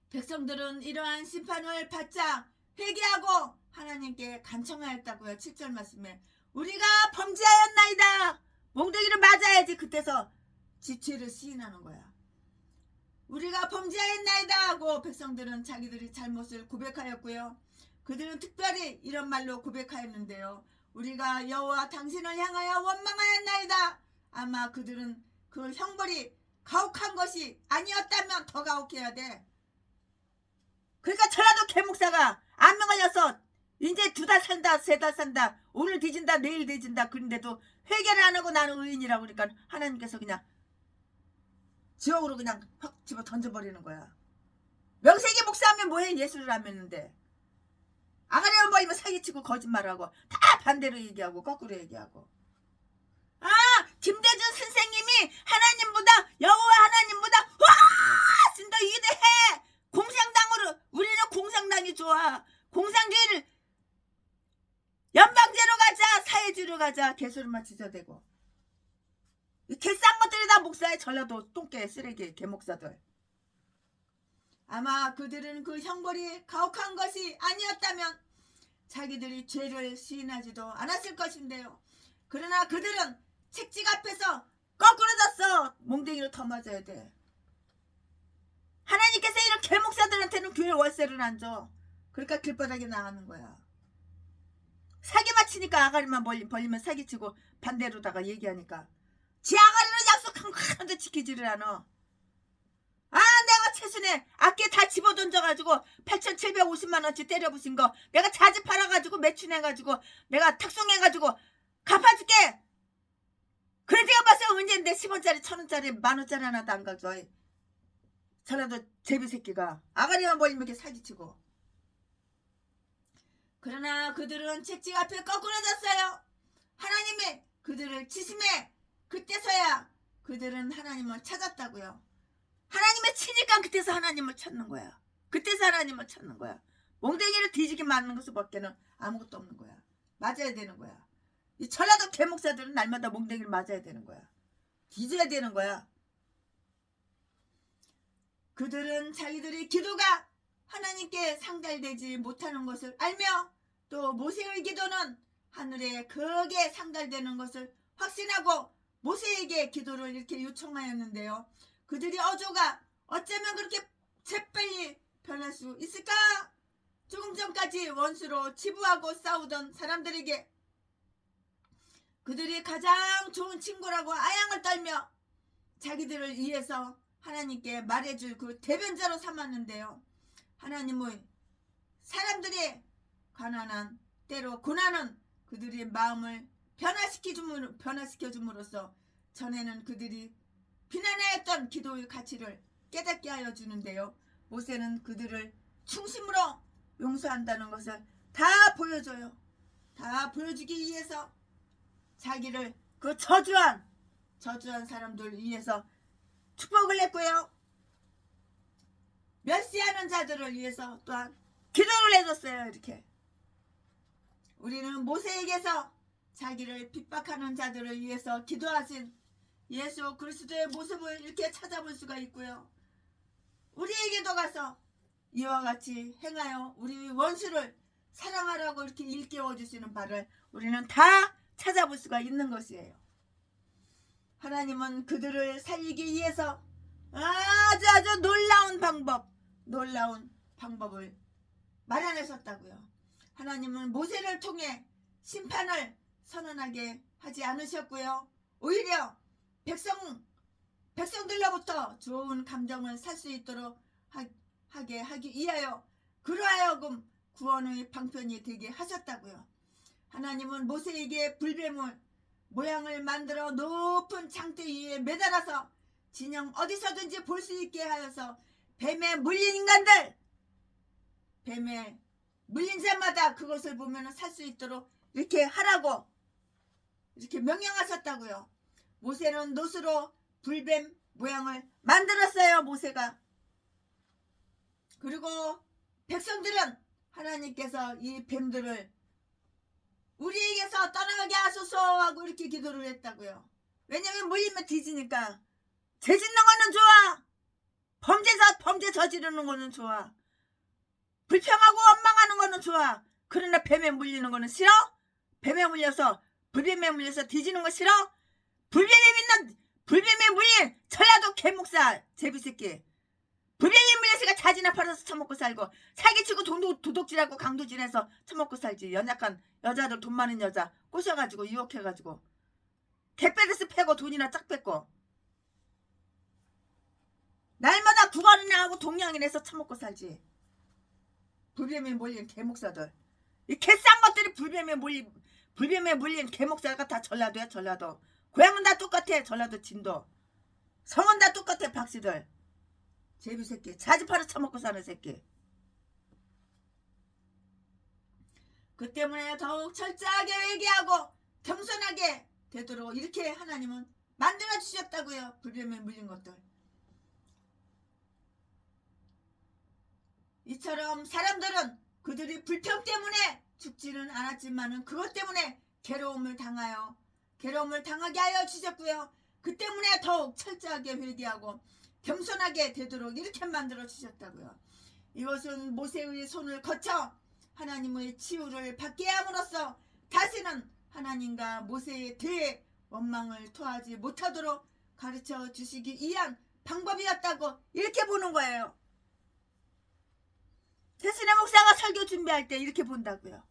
백성들은 이러한 심판을 받자 회개하고 하나님께 간청하였다고요. 7절 말씀에 우리가 범죄하였나이다. 몽둥이를 맞아야지 그때서 지 죄를 시인하는 거야. 우리가 범죄하였나이다 하고 백성들은 자기들이 잘못을 고백하였고요. 그들은 특별히 이런 말로 고백하였는데요. 우리가 여호와 당신을 향하여 원망하였나이다. 아마 그들은 그 형벌이 가혹한 것이 아니었다면 더 가혹해야 돼. 그러니까 저라도 개목사가 암명 걸려서 이제 2달 산다 3달 산다 오늘 뒤진다 내일 뒤진다 그런데도 회개를 안 하고 나는 의인이라고 그러니까 하나님께서 그냥 지옥으로 그냥 확 집어 던져버리는 거야. 명색이 목사하면 뭐해. 예수를 안 믿는데 아가리만 보이면 사기치고 거짓말하고 다 반대로 얘기하고 거꾸로 얘기하고. 김대준 선생님이 하나님보다 여호와 하나님보다 와 진짜 위대해 세상이 좋아. 공산주의를 연방제로 가자, 사회주의로 가자, 개소리만 지저대고. 이 개싼 것들이 다 목사의 전라도 똥개 쓰레기 개목사들. 아마 그들은 그 형벌이 가혹한 것이 아니었다면 자기들이 죄를 시인하지도 않았을 것인데요. 그러나 그들은 책찍 앞에서 거꾸로졌어. 몽댕이로 더 맞아야 돼. 하나님께서 이런 개목사들한테는 교회 월세를 안 줘. 그러니까 길바닥에 나가는 거야. 사기 맞히니까 아가리만 벌리면 사기치고 반대로다가 얘기하니까 지 아가리로 약속한 거 하나도 지키지를 않아. 아, 내가 최순에 악기에 다 집어던져가지고 8,750만원치 때려부신 거 내가 자지 팔아가지고 매춘해가지고 내가 탁송해가지고 갚아줄게. 그래 내가 봤을 때 언젠데 10원짜리 1,000원짜리 만원짜리 하나도 안 가져. 전라도 제비새끼가 아가리만 벌리면 이렇게 사기치고. 그러나 그들은 채찍 앞에 거꾸로졌어요. 하나님이 그들을 치심해. 그때서야 그들은 하나님을 찾았다고요. 하나님을 치니까 그때서 하나님을 찾는 거야. 그때서 하나님을 찾는 거야. 몽댕이를 뒤지게 맞는 것밖에는 아무것도 없는 거야. 맞아야 되는 거야. 이 전라도 개목사들은 날마다 몽댕이를 맞아야 되는 거야. 뒤져야 되는 거야. 그들은 자기들의 기도가 하나님께 상달되지 못하는 것을 알며 또 모세의 기도는 하늘에 크게 상달되는 것을 확신하고 모세에게 기도를 이렇게 요청하였는데요. 그들의 어조가 어쩌면 그렇게 재빨리 변할 수 있을까? 조금 전까지 원수로 치부하고 싸우던 사람들에게 그들이 가장 좋은 친구라고 아양을 떨며 자기들을 위해서 하나님께 말해줄 그 대변자로 삼았는데요. 하나님의 사람들의 가난한 때로 고난은 그들의 마음을 변화시켜줌으로써 전에는 그들이 비난하였던 기도의 가치를 깨닫게 하여 주는데요. 모세는 그들을 충심으로 용서한다는 것을 다 보여줘요. 다 보여주기 위해서 자기를 그 저주한 사람들 위해서 축복을 했고요. 멸시하는 자들을 위해서 또한 기도를 해줬어요. 이렇게 우리는 모세에게서 자기를 핍박하는 자들을 위해서 기도하신 예수 그리스도의 모습을 이렇게 찾아볼 수가 있고요. 우리에게도 가서 이와 같이 행하여 우리 원수를 사랑하라고 이렇게 일깨워 주시는 바를 우리는 다 찾아볼 수가 있는 것이에요. 하나님은 그들을 살리기 위해서 아주 놀라운 방법을 마련하셨다고요. 하나님은 모세를 통해 심판을 선언하게 하지 않으셨고요. 오히려 백성들로부터 좋은 감정을 살 수 있도록 하게 하기 위하여 그러하여금 구원의 방편이 되게 하셨다고요. 하나님은 모세에게 불뱀을 모양을 만들어 높은 장대 위에 매달아서 진영 어디서든지 볼 수 있게 하여서 뱀에 물린 인간들, 뱀에 물린 자마다 그것을 보면 살 수 있도록 이렇게 하라고 이렇게 명령하셨다고요. 모세는 놋으로 불뱀 모양을 만들었어요. 모세가. 그리고 백성들은 하나님께서 이 뱀들을 우리에게서 떠나가게 하소서 하고 이렇게 기도를 했다고요. 왜냐면 물리면 뒤지니까. 죄 짓는 거는 좋아. 범죄 저지르는 거는 좋아. 불평하고 원망하는 거는 좋아. 그러나 뱀에 물리는 거는 싫어? 불뱀에 물려서 뒤지는 거 싫어? 불뱀에 물린 전라도 개목사 제비새끼. 불뱀에 물려서가 자지나 팔아서 처먹고 살고 사기치고 도둑질하고 강도질해서 처먹고 살지. 연약한 여자들, 돈 많은 여자 꼬셔가지고 유혹해가지고 개빼드스 패고 돈이나 쫙 뺏고 날마다 구걸이나 하고 동양인해서 처먹고 살지. 불뱀에 물린 개목사들. 이 개싼 것들이 불뱀에 물린 개목사가 다 전라도야. 전라도. 고향은 다 똑같아. 전라도 진도. 성은 다 똑같아. 박씨들. 제비새끼. 자지파를 처먹고 사는 새끼. 그 때문에 더욱 철저하게 회개하고 겸손하게 되도록 이렇게 하나님은 만들어 주셨다고요. 불뱀에 물린 것들. 이처럼 사람들은 그들이 불평 때문에 죽지는 않았지만은 그것 때문에 괴로움을 당하게 하여 주셨고요. 그 때문에 더욱 철저하게 회개하고 겸손하게 되도록 이렇게 만들어 주셨다고요. 이것은 모세의 손을 거쳐 하나님의 치유를 받게 함으로써 다시는 하나님과 모세의 대의 원망을 토하지 못하도록 가르쳐 주시기 위한 방법이었다고 이렇게 보는 거예요. 대신에 목사가 설교 준비할 때 이렇게 본다고요.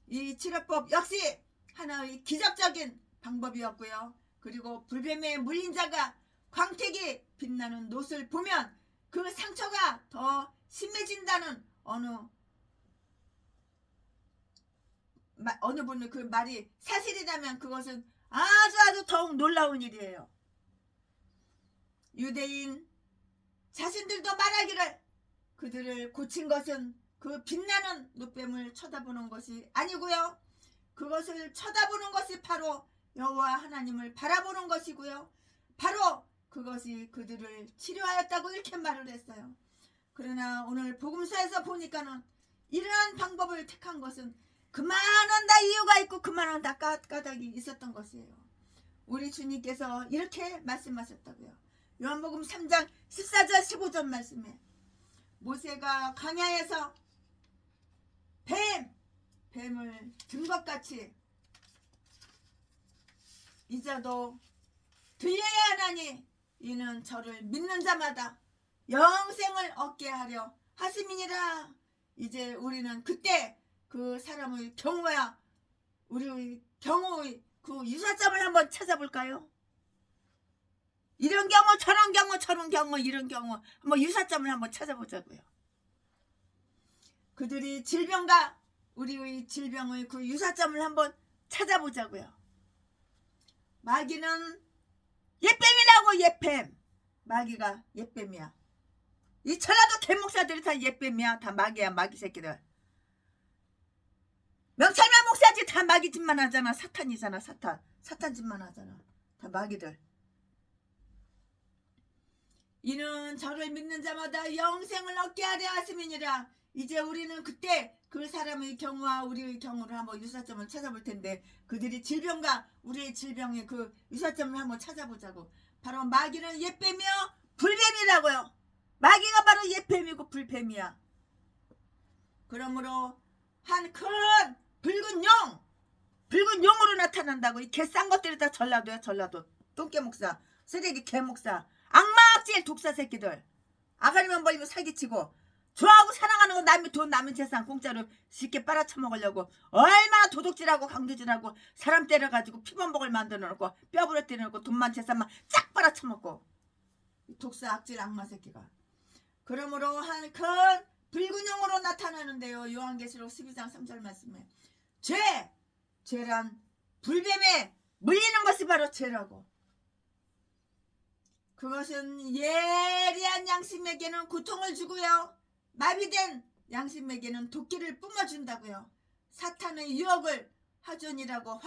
이 치료법 역시 하나의 기적적인 방법이었고요. 그리고 불뱀에 물린 자가 광택이 빛나는 노을 보면 그 상처가 더 심해진다는 어느 분의 그 말이 사실이라면 그것은 아주 더욱 놀라운 일이에요. 유대인 자신들도 말하기를 그들을 고친 것은 그 빛나는 노뱀을 쳐다보는 것이 아니고요. 그것을 쳐다보는 것이 바로 여호와 하나님을 바라보는 것이고요. 바로 그것이 그들을 치료하였다고 이렇게 말을 했어요. 그러나 오늘 복음서에서 보니까는 이러한 방법을 택한 것은 그만한 다 이유가 있고 그만한 다 까닭이 있었던 것이에요. 우리 주님께서 이렇게 말씀하셨다고요. 요한복음 3장 14절 15절 말씀에 모세가 광야에서 뱀을 든 것 같이 이제도 들려야 하나니 이는 저를 믿는 자마다 영생을 얻게 하려 하심이니라. 이제 우리는 그때 그 사람의 경우야 우리의 경우의 그 유사점을 한번 찾아볼까요? 이런 경우 저런 경우 이런 경우 한번 유사점을 한번 찾아보자고요. 그들이 질병과 우리의 질병의 그 유사점을 한번 찾아보자고요. 마귀는 옛뱀이라고. 옛뱀. 마귀가 옛뱀이야. 이 전라도 개목사들이 다 옛뱀이야. 다 마귀야. 마귀 새끼들. 명찰만 목사지 다 마귀 짓만 하잖아. 사탄이잖아. 사탄 짓만 하잖아. 다 마귀들. 이는 저를 믿는 자마다 영생을 얻게 하려 하심이니라. 이제 우리는 그때 그 사람의 경우와 우리의 경우를 한번 유사점을 찾아볼 텐데 그들이 질병과 우리의 질병의 그 유사점을 한번 찾아보자고. 바로 마귀는 옛뱀이요 불뱀이라고요. 마귀가 바로 옛뱀이고 불뱀이야. 그러므로 한 큰 붉은 용으로 나타난다고. 이 개싼 것들이 다 전라도야. 전라도 똥개목사 쓰레기 개목사 악마악질 독사 새끼들. 아가리만 벌리고 사기치고 좋아하고 사랑하는 거 남의 돈 남의 재산 공짜로 쉽게 빨아쳐먹으려고 얼마나 도둑질하고 강도질하고 사람 때려가지고 피범벅을 만들어놓고 뼈 부러뜨려놓고 돈만 재산만 쫙 빨아쳐먹고 독사 악질 악마 새끼가. 그러므로 한 큰 붉은 용으로 나타나는데요. 요한계시록 12장 3절 말씀에 죄란 불뱀에 물리는 것이 바로 죄라고. 그것은 예리한 양심에게는 고통을 주고요. 마비된 양심에게는 도끼를 뿜어준다고요. 사탄의 유혹을 화전이라고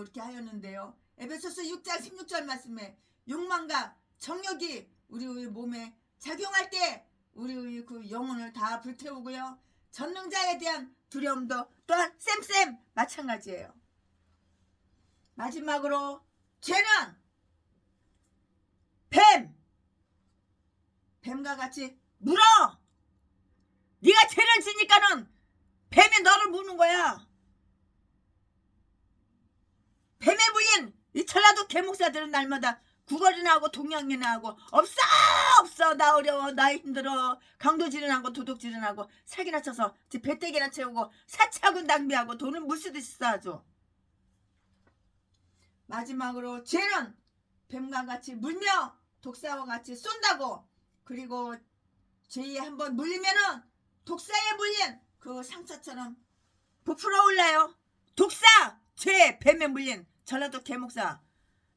이렇게 하였는데요. 에베소서 6장 16절 말씀에 욕망과 정욕이 우리의 몸에 작용할 때 우리의 그 영혼을 다 불태우고요. 전능자에 대한 두려움도 또한 쌤 마찬가지예요. 마지막으로 죄는 뱀과 같이 물어. 네가 죄를 지니까는 뱀이 너를 무는 거야. 뱀에 물린 이 전라도 개목사들은 날마다 구걸이나 하고 동양이나 하고 없어 나 어려워 나 힘들어 강도질은 하고 도둑질은 하고 사기나 쳐서 배때기나 채우고 사치하고 낭비하고 돈은 물쓰듯이 쌓아줘. 마지막으로 죄는 뱀과 같이 물며 독사와 같이 쏜다고. 그리고 죄에 한번 물리면은 독사에 물린 그 상처처럼 부풀어 올라요. 독사, 죄, 뱀에 물린 전라도 개목사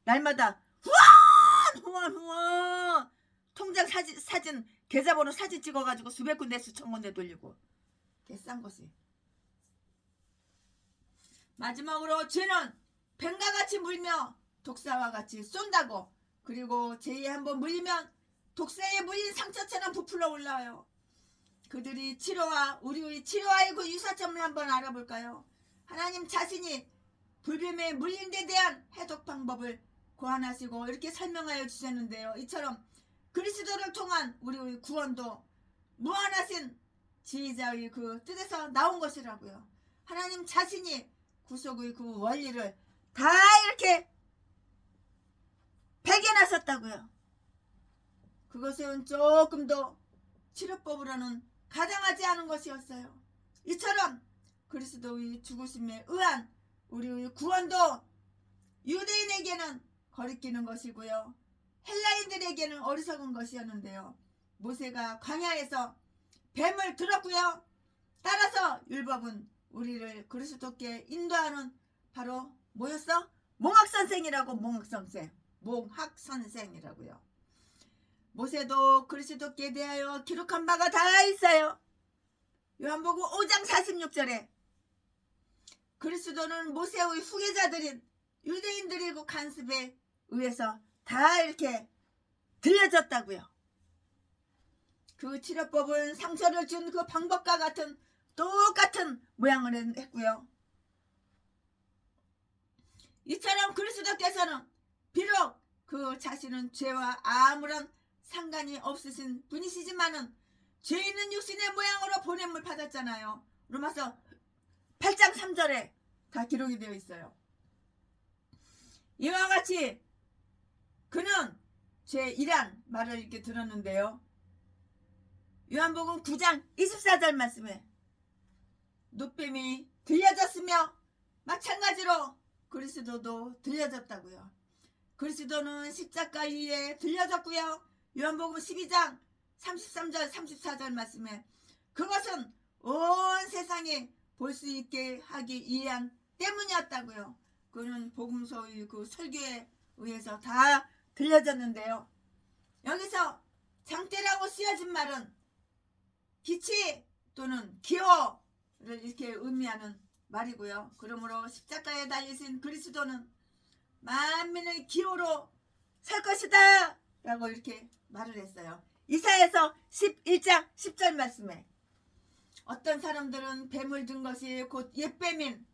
날마다 후원 통장 사진 계좌번호 사진 찍어가지고 수백 군데 수천 군데 돌리고 개싼 것이. 마지막으로 죄는 뱀과 같이 물며 독사와 같이 쏜다고. 그리고 죄에 한번 물리면 독사에 물린 상처처럼 부풀어 올라와요. 그들이 치료와 우리의 치료와의 그 유사점을 한번 알아볼까요? 하나님 자신이 불뱀에 물린 데 대한 해독 방법을 고안하시고 이렇게 설명하여 주셨는데요. 이처럼 그리스도를 통한 우리의 구원도 무한하신 지휘자의 그 뜻에서 나온 것이라고요. 하나님 자신이 구속의 그 원리를 다 이렇게 발견하셨다고요. 그것은 조금도 치료법으로는 가당하지 않은 것이었어요. 이처럼 그리스도의 죽으심에 의한 우리의 구원도 유대인에게는 거리끼는 것이고요. 헬라인들에게는 어리석은 것이었는데요. 모세가 광야에서 뱀을 들었고요. 따라서 율법은 우리를 그리스도께 인도하는 바로 뭐였어? 몽학선생이라고. 몽학선생이라고요. 모세도 그리스도께 대하여 기록한 바가 다 있어요. 요한복음 5장 46절에 그리스도는 모세의 후계자들인 유대인들의 그 간섭에 의해서 다 이렇게 들려졌다고요. 그 치료법은 상처를 준 그 방법과 같은 똑같은 모양을 했고요. 이처럼 그리스도께서는 비록 그 자신은 죄와 아무런 상관이 없으신 분이시지만은 죄 있는 육신의 모양으로 보냄을 받았잖아요. 로마서 8장 3절에 다 기록이 되어 있어요. 이와 같이 그는 죄이란 말을 이렇게 들었는데요. 요한복음 9장 24절 말씀에 노뱀이 들려졌으며 마찬가지로 그리스도도 들려졌다고요. 그리스도는 십자가 위에 들려졌고요. 요한복음 12장 33절 34절 말씀에 그것은 온 세상에 볼 수 있게 하기 위한 때문이었다고요. 그는 복음서의 그 설교에 의해서 다 들려졌는데요. 여기서 장대라고 쓰여진 말은 기치 또는 기호를 이렇게 의미하는 말이고요. 그러므로 십자가에 달리신 그리스도는 만민의 기호로 설 것이다 라고 이렇게 말을 했어요. 이사야서 11장 10절 말씀에 어떤 사람들은 뱀을 든 것이 곧 옛뱀인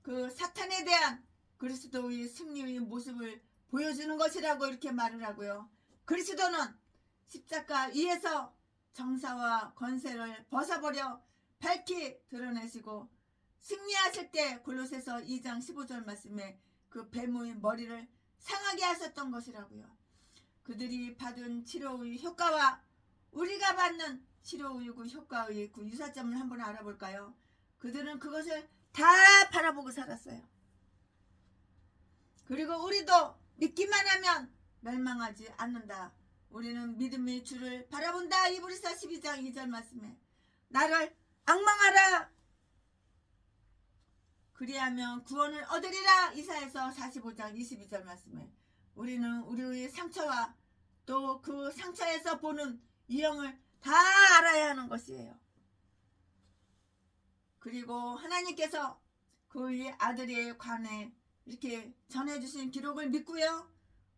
그 사탄에 대한 그리스도의 승리의 모습을 보여주는 것이라고 이렇게 말을 하고요. 그리스도는 십자가 위에서 정사와 권세를 벗어버려 밝히 드러내시고 승리하실 때 골로새서 2장 15절 말씀에 그 뱀의 머리를 상하게 하셨던 것이라고요. 그들이 받은 치료의 효과와 우리가 받는 치료의 그 효과의 그 유사점을 한번 알아볼까요? 그들은 그것을 다 바라보고 살았어요. 그리고 우리도 믿기만 하면 멸망하지 않는다. 우리는 믿음의 주를 바라본다. 이브리서 12장 2절 말씀에 나를 앙망하라. 그리하면 구원을 얻으리라. 이사야서 45장 22절 말씀에 우리는 우리의 상처와 또 그 상처에서 보는 유형을 다 알아야 하는 것이에요. 그리고 하나님께서 그의 아들에 관해 이렇게 전해주신 기록을 믿고요.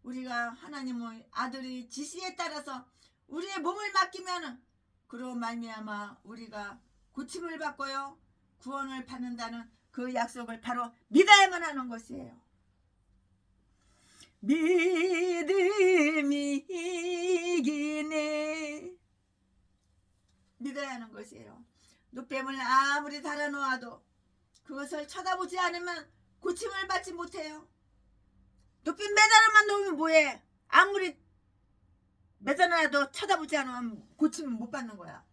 우리가 하나님의 아들의 지시에 따라서 우리의 몸을 맡기면 그로 말미암아 우리가 고침을 받고요. 구원을 받는다는 그 약속을 바로 믿어야만 하는 것이에요. 믿음이 이기네. 믿어야 하는 것이에요. 노뱀을 아무리 달아놓아도 그것을 쳐다보지 않으면 고침을 받지 못해요. 노뱀 매달아만 놓으면 뭐해? 아무리 매달아도 쳐다보지 않으면 고침을 못 받는 거야.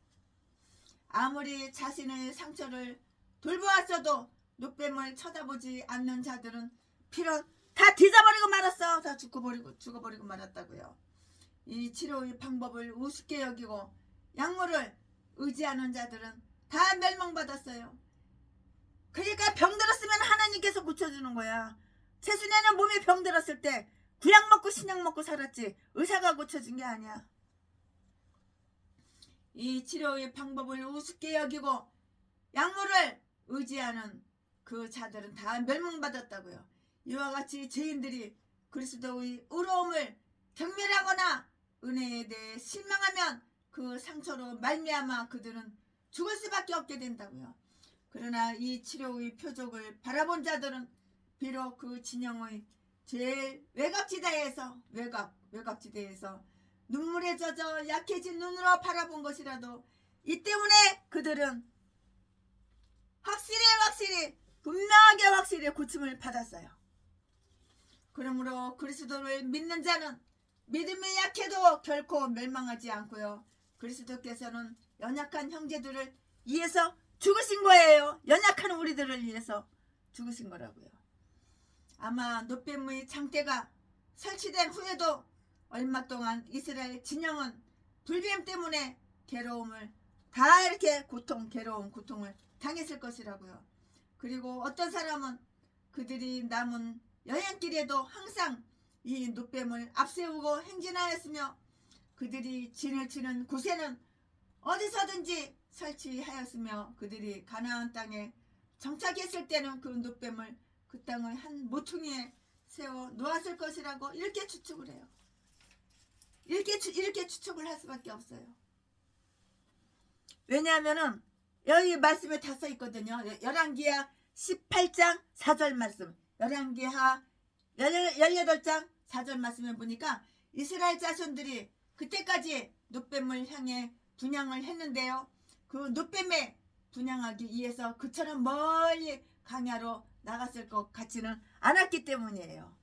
아무리 자신의 상처를 돌보았어도 노뱀을 쳐다보지 않는 자들은 피로 다 뒤져버리고 말았어. 다 죽어버리고 말았다고요. 이 치료의 방법을 우습게 여기고 약물을 의지하는 자들은 다 멸망받았어요. 그러니까 병들었으면 하나님께서 고쳐주는 거야. 최순애는 몸에 병들었을 때 구약 먹고 신약 먹고 살았지 의사가 고쳐준 게 아니야. 이 치료의 방법을 우습게 여기고 약물을 의지하는 그 자들은 다 멸망받았다고요. 이와 같이 죄인들이 그리스도의 의로움을 경멸하거나 은혜에 대해 실망하면 그 상처로 말미암아 그들은 죽을 수밖에 없게 된다고요. 그러나 이 치료의 표적을 바라본 자들은 비록 그 진영의 제일 외곽지대에서 눈물에 젖어 약해진 눈으로 바라본 것이라도 이 때문에 그들은 확실히 분명하게 고침을 받았어요. 그러므로 그리스도를 믿는 자는 믿음이 약해도 결코 멸망하지 않고요. 그리스도께서는 연약한 형제들을 위해서 죽으신 거예요. 연약한 우리들을 위해서 죽으신 거라고요. 아마 노뱀의 장대가 설치된 후에도 얼마 동안 이스라엘 진영은 불뱀 때문에 괴로움을 다 이렇게 고통을 당했을 것이라고요. 그리고 어떤 사람은 그들이 남은 여행길에도 항상 이 노뱀을 앞세우고 행진하였으며 그들이 진을 치는 곳에는 어디서든지 설치하였으며 그들이 가나안 땅에 정착했을 때는 그 노뱀을 그 땅의 한 모퉁이에 세워 놓았을 것이라고 이렇게 추측을 해요. 이렇게 추측을 할 수밖에 없어요. 왜냐하면은 여기 말씀에 다 써 있거든요. 열왕기하 18장 4절 말씀, 열왕기하 18장 4절 말씀에 보니까 이스라엘 자손들이 그때까지 노뱀을 향해 분향을 했는데요. 그 노뱀에 분향하기 위해서 그처럼 멀리 강야로 나갔을 것 같지는 않았기 때문이에요.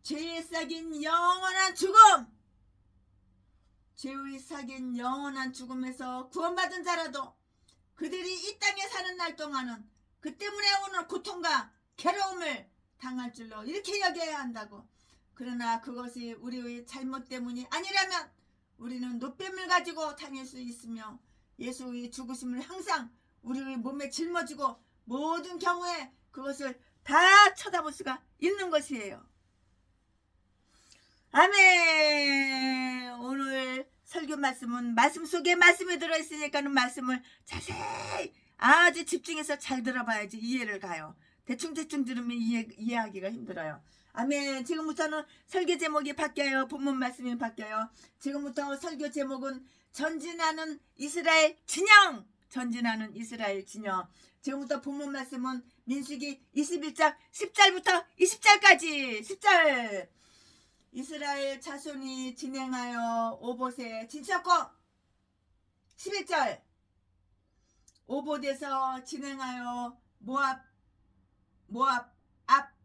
죄의 싹인 영원한 죽음, 죄의 싹인 영원한 죽음에서 구원받은 자라도 그들이 이 땅에 사는 날 동안은 그 때문에 오는 고통과 괴로움을 당할 줄로 이렇게 여겨야 한다고. 그러나 그것이 우리의 잘못 때문이 아니라면 우리는 노뱀을 가지고 다닐 수 있으며 예수의 죽으심을 항상 우리의 몸에 짊어지고 모든 경우에 그것을 다 쳐다볼 수가 있는 것이에요. 아멘. 오늘 설교 말씀은 말씀 속에 말씀이 들어있으니까는 말씀을 자세히 아주 집중해서 잘 들어봐야지 이해를 가요. 대충 들으면 이해하기가 힘들어요. 아멘. 지금부터는 설교 제목이 바뀌어요. 본문 말씀이 바뀌어요. 지금부터 설교 제목은 전진하는 이스라엘 진영. 지금부터 본문 말씀은 민수기 21장 10절부터 20절까지 10절. 이스라엘 자손이 진행하여 오봇에 진쳤고 11절. 오봇에서 진행하여 모압 앞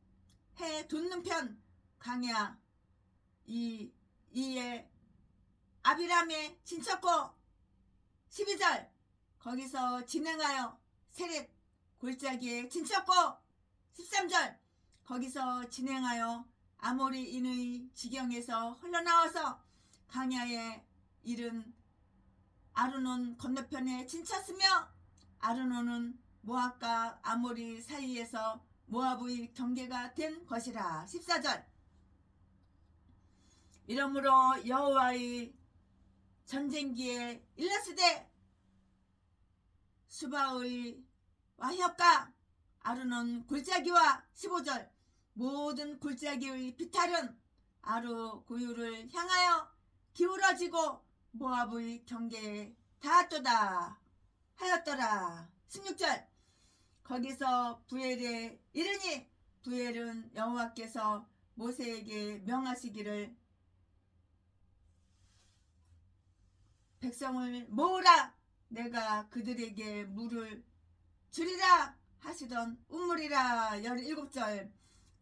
해 돋는 편 강야 이에 아비람에 진쳤고 12절. 거기서 진행하여 세렛 골짜기에 진쳤고 13절. 거기서 진행하여 아모리인의 지경에서 흘러나와서 강야에 이른 아르논 건너편에 진쳤으며 아르논은 모압과 아모리 사이에서 모압의 경계가 된 것이라. 14절. 이러므로 여호와의 전쟁기에 일렀으되 수바의 와협과 아르논 골짜기와 15절. 모든 골짜기의 비탈은 아루 고유를 향하여 기울어지고 모압의 경계에 닿았도다 하였더라. 16절. 거기서 부엘에 이르니 부엘은 여호와께서 모세에게 명하시기를 백성을 모으라 내가 그들에게 물을 주리라 하시던 우물이라. 17절.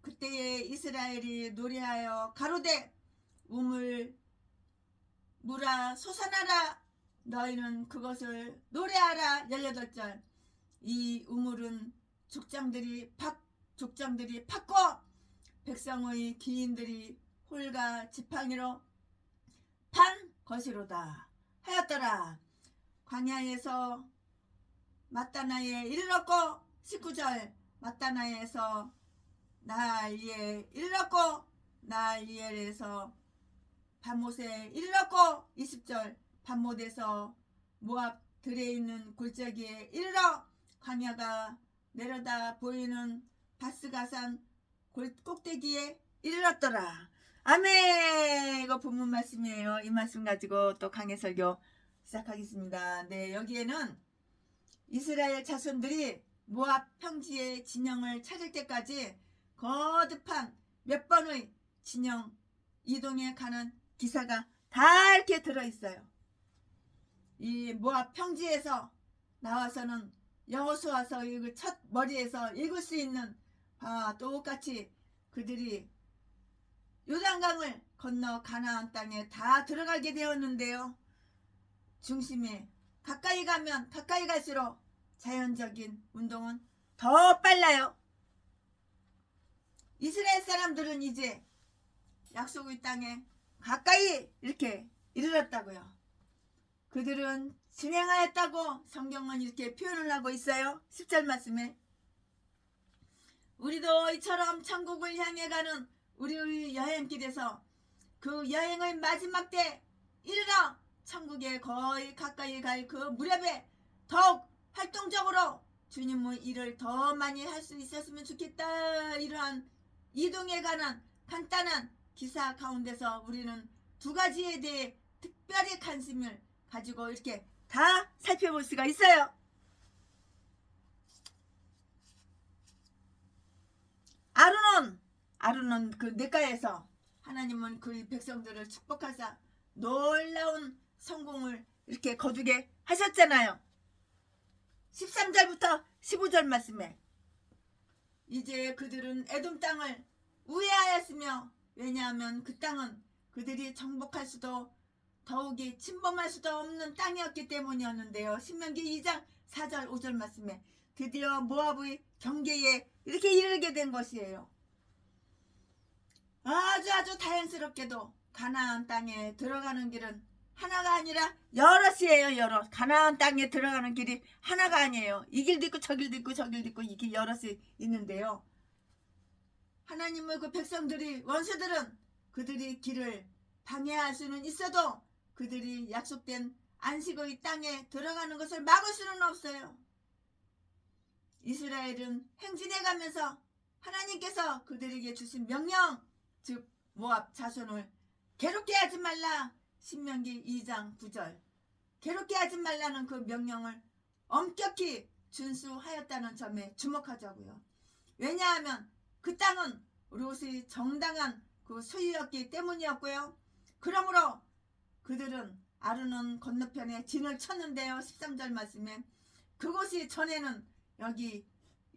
그때에 이스라엘이 노래하여 가로되 우물 물아 솟아나라 너희는 그것을 노래하라. 18절. 이 우물은 족장들이 팠고 백성의 기인들이 홀과 지팡이로 판 것이로다 하였더라. 광야에서 마따나에 이르렀고 19절. 마따나에서 나알리에 이르렀고 나알리엘에서 밤못에 이르렀고 20절. 밤못에서 모압 들에 있는 골짜기에 이르러 광야가 내려다 보이는 바스가산 꼭대기에 이르렀더라. 아멘. 이거 본문 말씀이에요. 이 말씀 가지고 또 강해설교 시작하겠습니다. 네, 여기에는 이스라엘 자손들이 모압 평지의 진영을 찾을 때까지 거듭한 몇 번의 진영 이동에 가는 기사가 다 이렇게 들어있어요. 이 모압 평지에서 나와서는 여호수아서 첫 머리에서 읽을 수 있는 똑같이 그들이 요단강을 건너 가나안 땅에 다 들어가게 되었는데요. 중심에 가까이 가면 가까이 갈수록 자연적인 운동은 더 빨라요. 이스라엘 사람들은 이제 약속의 땅에 가까이 이렇게 이르렀다고요. 그들은 진행하였다고 성경은 이렇게 표현을 하고 있어요. 10절 말씀에 우리도 이처럼 천국을 향해 가는 우리의 여행길에서 그 여행의 마지막 때 이르러 천국에 거의 가까이 갈 그 무렵에 더욱 활동적으로 주님의 일을 더 많이 할 수 있었으면 좋겠다. 이러한 이동에 관한 간단한 기사 가운데서 우리는 두 가지에 대해 특별히 관심을 가지고 이렇게 다 살펴볼 수가 있어요. 아론은 그 냇가에서 하나님은 그 백성들을 축복하사 놀라운 성공을 이렇게 거두게 하셨잖아요. 13절부터 15절 말씀에 이제 그들은 에돔 땅을 우회하였으며 왜냐하면 그 땅은 그들이 정복할 수도 더욱이 침범할 수도 없는 땅이었기 때문이었는데요. 신명기 2장 4절 5절 말씀에 드디어 모압의 경계에 이렇게 이르게 된 것이에요. 아주 다행스럽게도 가나안 땅에 들어가는 길은 하나가 아니라 여럿이에요. 여럿. 가나안 땅에 들어가는 길이 하나가 아니에요. 이 길도 있고 저 길도 있고 저 길도 있고 이게 여럿이 있는데요. 하나님의 그 백성들이 원수들은 그들이 길을 방해할 수는 있어도 그들이 약속된 안식의 땅에 들어가는 것을 막을 수는 없어요. 이스라엘은 행진해가면서 하나님께서 그들에게 주신 명령, 즉 모압 자손을 괴롭게 하지 말라. 신명기 2장 9절 괴롭게 하지 말라는 그 명령을 엄격히 준수하였다는 점에 주목하자고요. 왜냐하면 그 땅은 롯의 정당한 그 소유였기 때문이었고요. 그러므로 그들은 아르논 건너편에 진을 쳤는데요. 13절 말씀에 그곳이 전에는 여기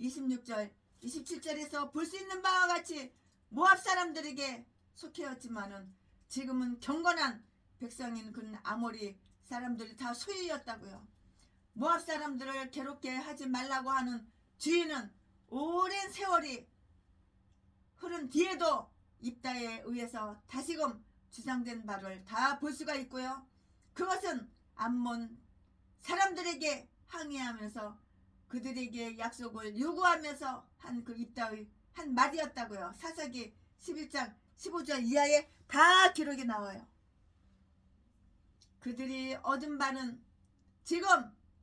26절 27절에서 볼 수 있는 바와 같이 모압 사람들에게 속해였지만은 지금은 경건한 백성인 그 아모리 사람들이 다 소유였다고요. 모압 사람들을 괴롭게 하지 말라고 하는 주인은 오랜 세월이 흐른 뒤에도 입다에 의해서 다시금 주장된 바를 다 볼 수가 있고요. 그것은 암몬 사람들에게 항의하면서 그들에게 약속을 요구하면서 한 그 입다의 한 말이었다고요. 사사기 11장 15절 이하에 다 기록이 나와요. 그들이 얻은 바는 지금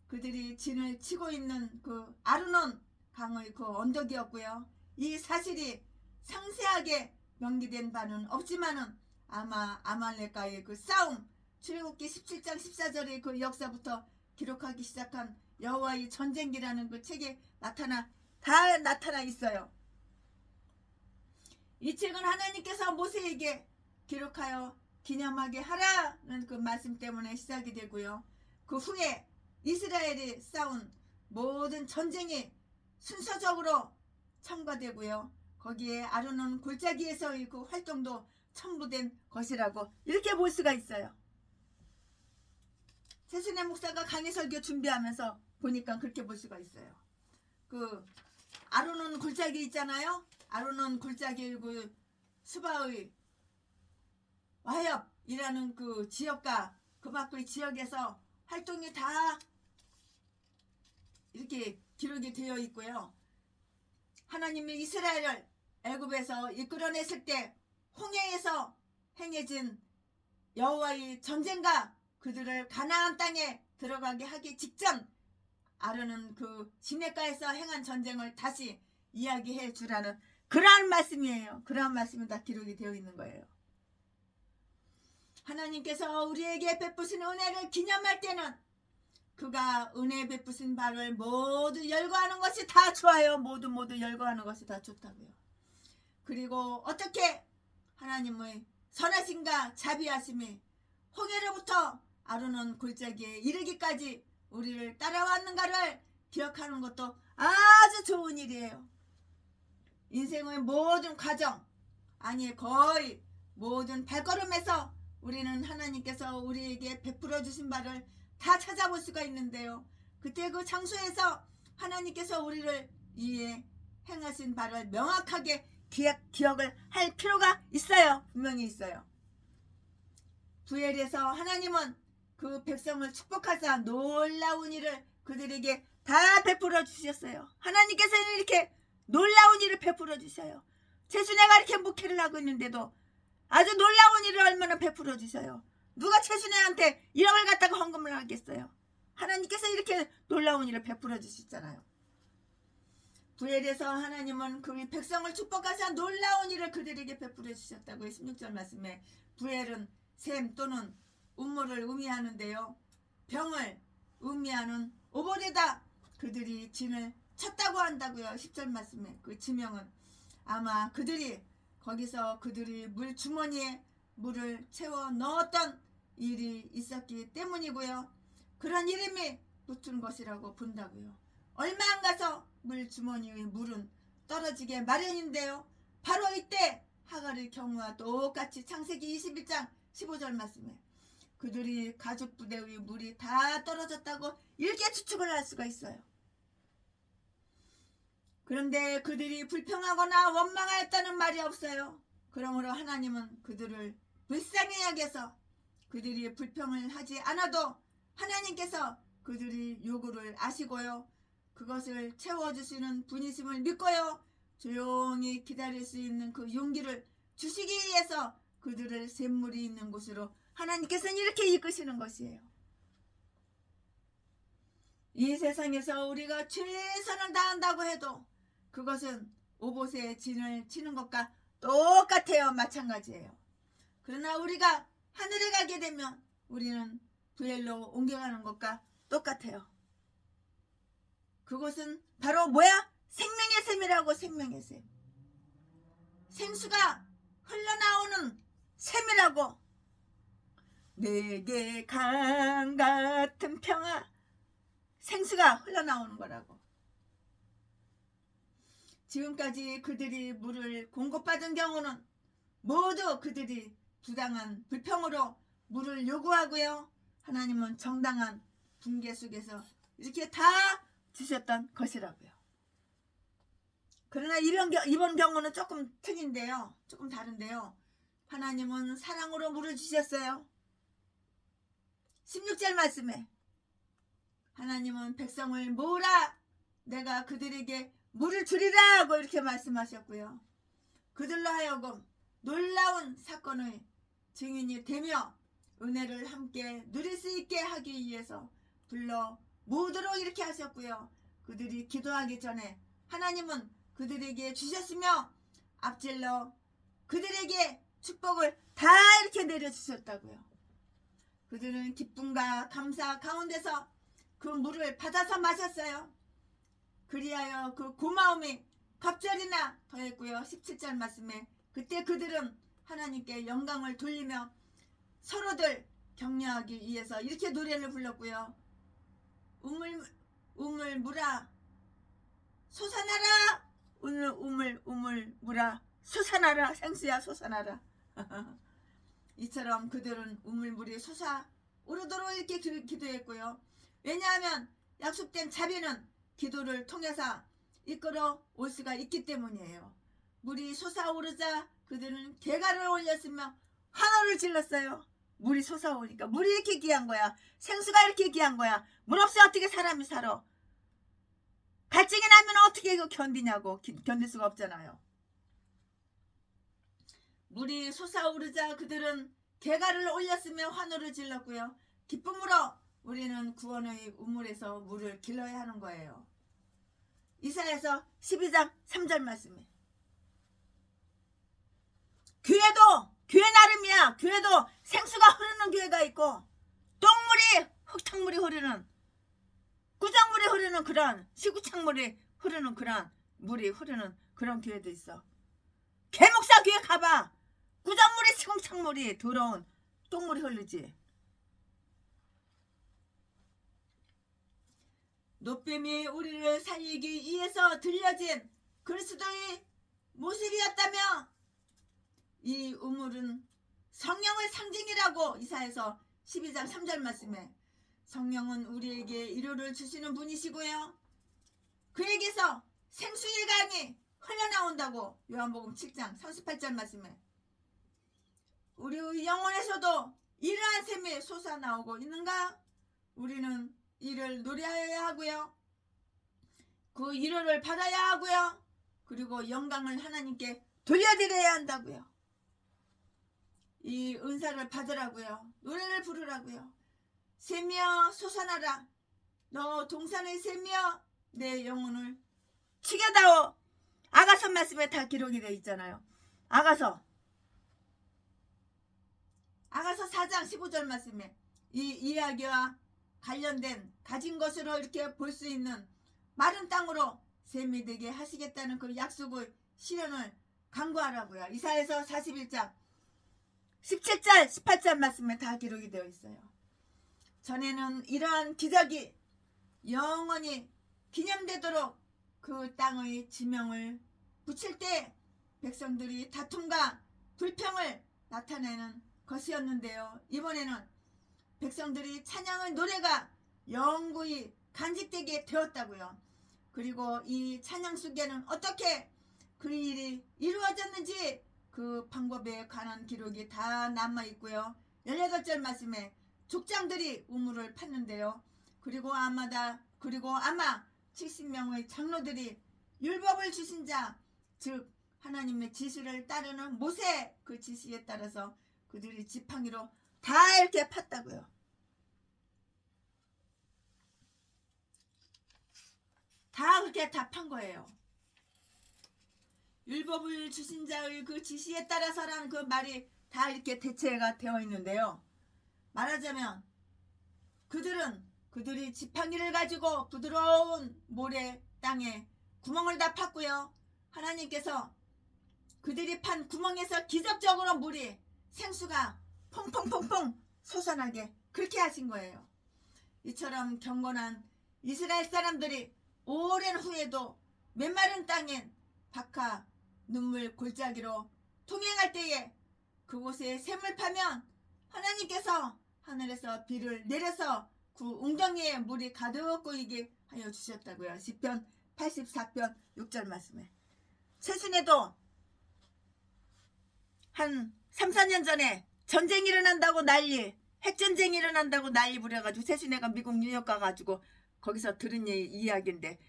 그들이 진을 치고 있는 그 아르논 강의 그 언덕이었고요. 이 사실이 상세하게 명기된 바는 없지만은 아마 아말렉과의 그 싸움, 출애굽기 17장 14절의 그 역사부터 기록하기 시작한 여호와의 전쟁기라는 그 책에 다 나타나 있어요. 이 책은 하나님께서 모세에게 기록하여 기념하게 하라는 그 말씀 때문에 시작이 되고요. 그 후에 이스라엘이 싸운 모든 전쟁이 순서적으로 첨가되고요. 거기에 아르논 골짜기에서의 그 활동도 첨부된 것이라고 이렇게 볼 수가 있어요. 최순애 목사가 강의 설교 준비하면서 보니까 그렇게 볼 수가 있어요. 그 아르논 골짜기 있잖아요. 아르논 골짜기 그 수바의 와협이라는 그 지역과 그 밖의 지역에서 활동이 다 이렇게 기록이 되어 있고요. 하나님이 이스라엘을 애굽에서 이끌어냈을 때 홍해에서 행해진 여호와의 전쟁과 그들을 가나안 땅에 들어가게 하기 직전 아르는 그 시내가에서 행한 전쟁을 다시 이야기해 주라는 그러한 말씀이에요. 그러한 말씀이 다 기록이 되어 있는 거예요. 하나님께서 우리에게 베푸신 은혜를 기념할 때는 그가 은혜 베푸신 바를 모두 열거하는 것이 다 좋아요. 모두 열거하는 것이 다 좋다고요. 그리고 어떻게 하나님의 선하심과 자비하심이 홍해로부터 아르논 골짜기에 이르기까지 우리를 따라왔는가를 기억하는 것도 아주 좋은 일이에요. 인생의 모든 과정, 아니 거의 모든 발걸음에서 우리는 하나님께서 우리에게 베풀어 주신 바를 다 찾아볼 수가 있는데요. 그때 그 장소에서 하나님께서 우리를 위해 행하신 바를 명확하게 기억을 할 필요가 있어요. 분명히 있어요. 부엘에서 하나님은 그 백성을 축복하사 놀라운 일을 그들에게 다 베풀어 주셨어요. 하나님께서는 이렇게 놀라운 일을 베풀어 주셔요. 최순애가 이렇게 목회를 하고 있는데도 아주 놀라운 일을 얼마나 베풀어 주셔요. 누가 최순애한테 1억을 갖다가 헌금을 하겠어요. 하나님께서 이렇게 놀라운 일을 베풀어 주시잖아요. 부엘에서 하나님은 그 백성을 축복하사 놀라운 일을 그들에게 베풀어 주셨다고 16절 말씀에 부엘은 샘 또는 우물을 의미하는데요. 병을 의미하는 오볼에다 그들이 진을 쳤다고 한다고요. 10절 말씀에 그 지명은 아마 그들이 거기서 그들이 물 주머니에 물을 채워 넣었던 일이 있었기 때문이고요. 그런 이름이 붙은 것이라고 본다고요. 얼마 안 가서 물 주머니의 물은 떨어지게 마련인데요. 바로 이때 하갈의 경우와 똑같이 창세기 21장 15절 말씀에 그들이 가죽 부대의 물이 다 떨어졌다고 이렇게 추측을 할 수가 있어요. 그런데 그들이 불평하거나 원망하였다는 말이 없어요. 그러므로 하나님은 그들을 불쌍히 여겨서 그들이 불평을 하지 않아도 하나님께서 그들이 요구를 아시고요. 그것을 채워주시는 분이심을 믿고요. 조용히 기다릴 수 있는 그 용기를 주시기 위해서 그들을 샘물이 있는 곳으로 하나님께서는 이렇게 이끄시는 것이에요. 이 세상에서 우리가 최선을 다한다고 해도 그것은 오봇의 진을 치는 것과 똑같아요. 마찬가지예요. 그러나 우리가 하늘에 가게 되면 우리는 부엘로 옮겨가는 것과 똑같아요. 그것은 바로 뭐야? 생명의 샘이라고. 생명의 샘. 생수가 흘러나오는 샘이라고. 내게 강 같은 평화. 생수가 흘러나오는 거라고. 지금까지 그들이 물을 공급받은 경우는 모두 그들이 부당한 불평으로 물을 요구하고요. 하나님은 정당한 분계 속에서 이렇게 다 주셨던 것이라고요. 그러나 이번 경우는 조금 틀린데요. 조금 다른데요. 하나님은 사랑으로 물을 주셨어요. 16절 말씀에 하나님은 백성을 모으라 내가 그들에게 물을 주리라 하고 이렇게 말씀하셨고요. 그들로 하여금 놀라운 사건의 증인이 되며 은혜를 함께 누릴 수 있게 하기 위해서 불러 모으도록 이렇게 하셨고요. 그들이 기도하기 전에 하나님은 그들에게 주셨으며 앞질러 그들에게 축복을 다 이렇게 내려주셨다고요. 그들은 기쁨과 감사 가운데서 그 물을 받아서 마셨어요. 그리하여 그 고마움이 갑절이나 더했고요. 17절 말씀에 그때 그들은 하나님께 영광을 돌리며 서로들 격려하기 위해서 이렇게 노래를 불렀고요. 우물 물아 솟아나라. 우물 물아 솟아나라. 생수야 솟아나라. 이처럼 그들은 우물물이 솟아오르도록 이렇게 기도했고요. 왜냐하면 약속된 자비는 기도를 통해서 이끌어 올 수가 있기 때문이에요. 물이 솟아오르자 그들은 개가를 올렸으며 환호를 질렀어요. 물이 솟아오니까 물이 이렇게 귀한 거야. 생수가 이렇게 귀한 거야. 물 없이 어떻게 사람이 살아. 갈증이 나면 어떻게 이거 견디냐고. 견딜 수가 없잖아요. 물이 솟아오르자 그들은 개가를 올렸으며 환호를 질렀고요. 기쁨으로 우리는 구원의 우물에서 물을 길러야 하는 거예요. 이사야서 12장 3절 말씀에 교회 나름이야. 교회도 생수가 흐르는 교회가 있고 똥물이 흙탕물이 흐르는 구정물이 흐르는 그런 시구창물이 흐르는 그런 물이 흐르는 그런 교회도 있어. 개목사 교회 가봐. 구정물이 시궁창물이 더러운 똥물이 흐르지. 노뱀이 우리를 살리기 위해서 들려진 그리스도의 모습이었다며 이 우물은 성령의 상징이라고 이사야서 12장 3절 말씀에 성령은 우리에게 위로를 주시는 분이시고요. 그에게서 생수의 강이 흘러나온다고 요한복음 7장 38절 말씀에 우리 영혼에서도 이러한 샘이 솟아나오고 있는가? 우리는 이를 노래하여야 하고요. 그 위로를 받아야 하고요. 그리고 영광을 하나님께 돌려드려야 한다고요. 이 은사를 받으라고요. 노래를 부르라고요. 샘이여 솟아나라. 너 동산의 샘이여 내 영혼을 죽여다오. 아가서 말씀에 다 기록이 되어 있잖아요. 아가서 4장 15절 말씀에 이 이야기와 관련된 가진 것으로 이렇게 볼 수 있는 마른 땅으로 샘이 되게 하시겠다는 그 약속의 실현을 강구하라고요. 이사야서 41장 17절 18절 말씀에 다 기록이 되어 있어요. 전에는 이러한 기적이 영원히 기념되도록 그 땅의 지명을 붙일 때 백성들이 다툼과 불평을 나타내는 것이었는데요. 이번에는 백성들이 찬양의 노래가 영구히 간직되게 되었다고요. 그리고 이 찬양 속에는 어떻게 그 일이 이루어졌는지 그 방법에 관한 기록이 다 남아있고요. 18절 말씀에 족장들이 우물을 팠는데요. 그리고 아마 70명의 장로들이 율법을 주신 자, 즉 하나님의 지시를 따르는 모세 그 지시에 따라서 그들이 지팡이로 다 이렇게 팠다고요. 다 그렇게 다 판 거예요. 율법을 주신 자의 그 지시에 따라서라는 그 말이 다 이렇게 대체가 되어 있는데요. 말하자면 그들이 지팡이를 가지고 부드러운 모래 땅에 구멍을 다 팠고요. 하나님께서 그들이 판 구멍에서 기적적으로 물이 생수가 퐁퐁퐁퐁 솟아나게 그렇게 하신 거예요. 이처럼 경건한 이스라엘 사람들이 오랜 후에도 메마른 땅엔 박하 눈물 골짜기로 통행할 때에 그곳에 샘을 파면 하나님께서 하늘에서 비를 내려서 그 웅덩이에 물이 가득 고이게 하여 주셨다고요. 시편 84편 6절 말씀에. 최근에도 한 3, 4년 전에 전쟁이 일어난다고 핵전쟁이 일어난다고 난리 부려가지고 세순애가 미국 뉴욕 가가지고 거기서 들은 이야기인데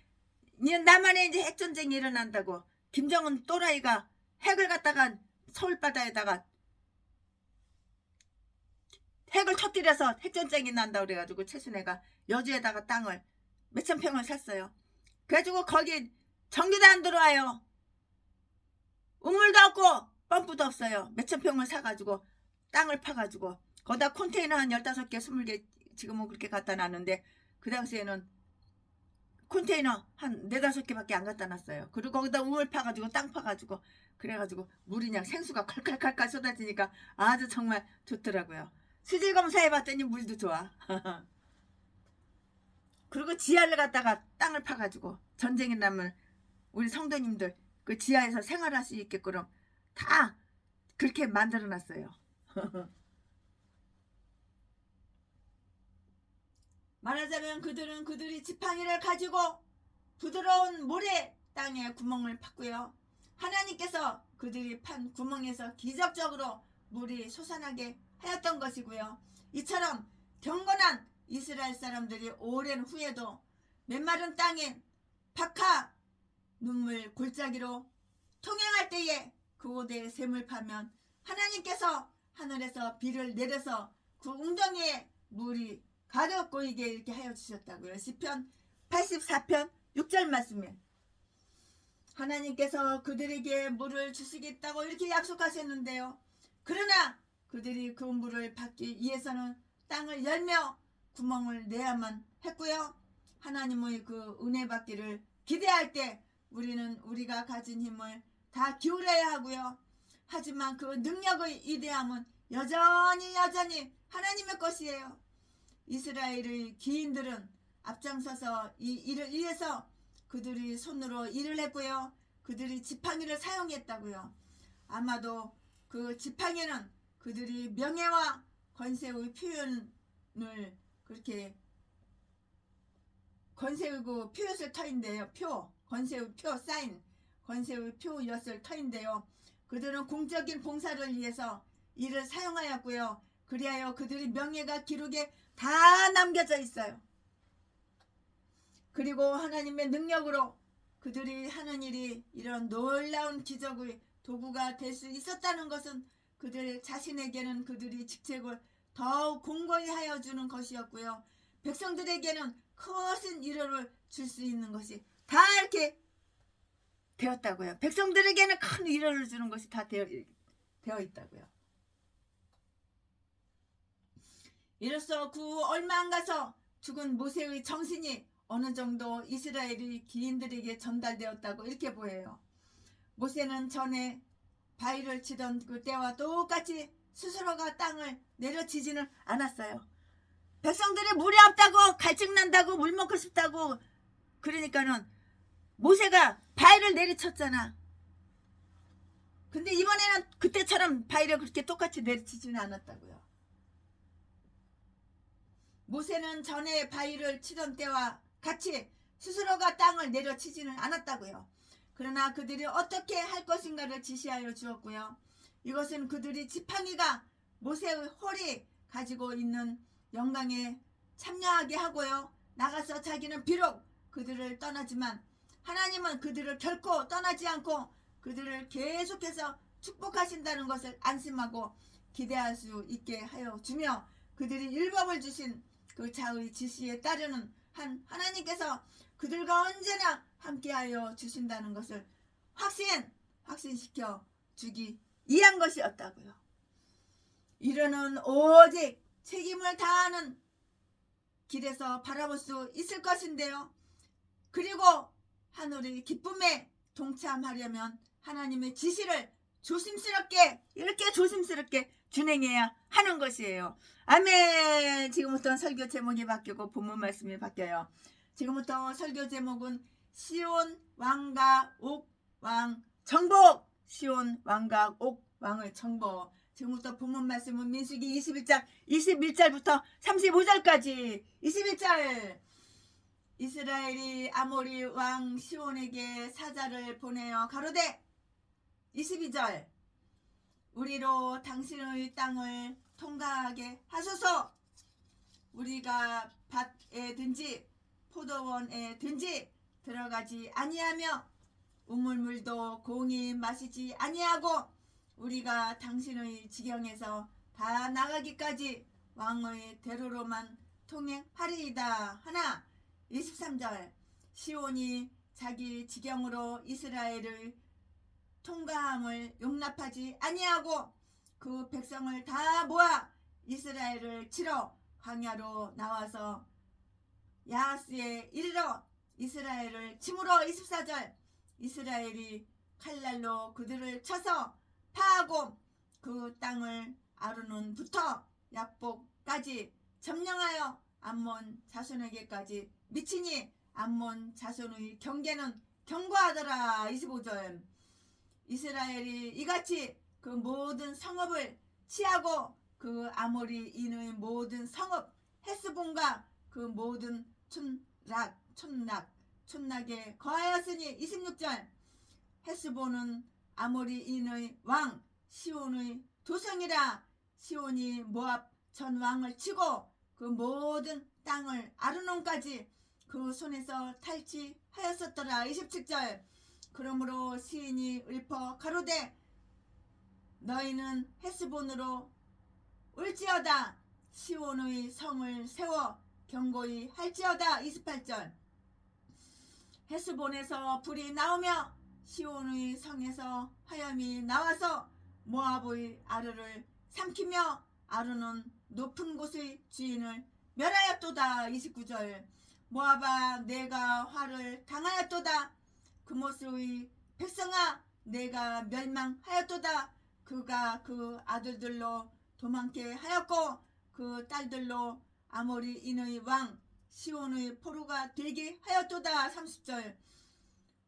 남한에 이제 핵전쟁이 일어난다고 김정은 또라이가 핵을 갖다가 서울바다에다가 핵을 터뜨려서 핵전쟁이 난다고 그래가지고 최순애가 여주에다가 땅을 몇천 평을 샀어요. 그래가지고 거기 전기도 안 들어와요. 우물도 없고 펌프도 없어요. 몇천 평을 사가지고 땅을 파가지고 거기다 컨테이너 한 15개 20개 지금은 그렇게 갖다 놨는데 그 당시에는 컨테이너 한 4-5개밖에 안 갖다 놨어요. 그리고 거기다 우물 파가지고 땅 파가지고 그래가지고 물이 그냥 생수가 칼칼칼칼 쏟아지니까 아주 정말 좋더라고요. 수질 검사해봤더니 물도 좋아. 그리고 지하를 갖다가 땅을 파가지고 전쟁이 나면 우리 성도님들 그 지하에서 생활할 수 있게끔 다 그렇게 만들어놨어요. 말하자면 그들이 지팡이를 가지고 부드러운 모래 땅에 구멍을 팠고요. 하나님께서 그들이 판 구멍에서 기적적으로 물이 솟아나게 하였던 것이고요. 이처럼 경건한 이스라엘 사람들이 오랜 후에도 메마른 땅에 박하 눈물 골짜기로 통행할 때에 그곳에 샘을 파면 하나님께서 하늘에서 비를 내려서 그 웅덩이에 물이 가득 고이게 이렇게 하여 주셨다고요. 시편 84편 6절 말씀에 하나님께서 그들에게 물을 주시겠다고 이렇게 약속하셨는데요. 그러나 그들이 그 물을 받기 위해서는 땅을 열며 구멍을 내야만 했고요. 하나님의 그 은혜 받기를 기대할 때 우리는 우리가 가진 힘을 다 기울여야 하고요. 하지만 그 능력의 위대함은 여전히 하나님의 것이에요. 이스라엘의 기인들은 앞장서서 이 일을 위해서 그들이 손으로 일을 했고요. 그들이 지팡이를 사용했다고요. 아마도 그 지팡이는 그들이 명예와 권세의 표현을 그렇게 권세의 그 표였을 터인데요. 권세의 표 사인, 권세의 표였을 터인데요. 그들은 공적인 봉사를 위해서 이를 사용하였고요. 그리하여 그들의 명예가 기록에 다 남겨져 있어요. 그리고 하나님의 능력으로 그들이 하는 일이 이런 놀라운 기적의 도구가 될 수 있었다는 것은 그들 자신에게는 그들이 직책을 더욱 공고히 하여 주는 것이었고요. 백성들에게는 큰 위로를 줄 수 있는 것이 다 이렇게 되었다고요. 백성들에게는 큰 위로를 주는 것이 다 되어 있다고요. 이로써 그 얼마 안 가서 죽은 모세의 정신이 어느 정도 이스라엘의 기인들에게 전달되었다고 이렇게 보여요. 모세는 전에 바위를 치던 그 때와 똑같이 스스로가 땅을 내려치지는 않았어요. 백성들이 물이 없다고 갈증난다고 물 먹고 싶다고 그러니까는 모세가 바위를 내리쳤잖아. 근데 이번에는 그때처럼 바위를 그렇게 똑같이 내리치지는 않았다고요. 모세는 전에 바위를 치던 때와 같이 스스로가 땅을 내려치지는 않았다고요. 그러나 그들이 어떻게 할 것인가를 지시하여 주었고요. 이것은 그들이 지팡이가 모세의 홀이 가지고 있는 영광에 참여하게 하고요. 나가서 자기는 비록 그들을 떠나지만 하나님은 그들을 결코 떠나지 않고 그들을 계속해서 축복하신다는 것을 안심하고 기대할 수 있게 하여 주며 그들이 율법을 주신 그 자의 지시에 따르는 하나님께서 그들과 언제나 함께하여 주신다는 것을 확신시켜 주기 위한 것이었다고요. 이르는 오직 책임을 다하는 길에서 바라볼 수 있을 것인데요. 그리고 하늘의 기쁨에 동참하려면 하나님의 지시를 이렇게 조심스럽게 준행해야 하는 것이에요. 아멘. 지금부터 설교 제목이 바뀌고 본문 말씀이 바뀌어요. 지금부터 설교 제목은 시온 왕과 옥 왕 정복. 시온 왕과 옥 왕의 정복. 지금부터 본문 말씀은 민수기 21장 21절부터 35절까지 21절. 이스라엘이 아모리 왕 시온에게 사자를 보내어 가로되 22절 우리로 당신의 땅을 통과하게 하소서. 우리가 밭에 든지 포도원에 든지 들어가지 아니하며 우물물도 공히 마시지 아니하고 우리가 당신의 지경에서 다 나가기까지 왕의 대로로만 통행하리이다 하나. 23절 시온이 자기 지경으로 이스라엘의 통과함을 용납하지 아니하고 그 백성을 다 모아 이스라엘을 치러 광야로 나와서 야하스에 이르러 이스라엘을 치므로 24절 이스라엘이 칼날로 그들을 쳐서 파하고 그 땅을 아르논부터 약복까지 점령하여 암몬 자손에게까지 미치니 암몬 자손의 경계는 견고하더라. 25절 이스라엘이 이같이 그 모든 성읍을 취하고 그 아모리인의 모든 성읍 헤스본과 그 모든 촌락에 거하였으니 26절 헤스본은 아모리인의 왕 시온의 도성이라. 시온이 모압 전 왕을 치고 그 모든 땅을 아르논까지 그 손에서 탈취하였었더라. 27절 그러므로 시인이 읊어 가로되 너희는 헤스본으로 올지어다. 시온의 성을 세워 견고히 할지어다. 28절 헤스본에서 불이 나오며 시온의 성에서 화염이 나와서 모압의 아르를 삼키며 아론은 높은 곳의 주인을 멸하였도다. 29절 모압아 내가 화를 당하였도다. 그모스의 백성아 내가 멸망하였도다. 그가 그 아들들로 도망케 하였고 그 딸들로 아모리인의 왕 시온의 포로가 되게 하였도다. 30절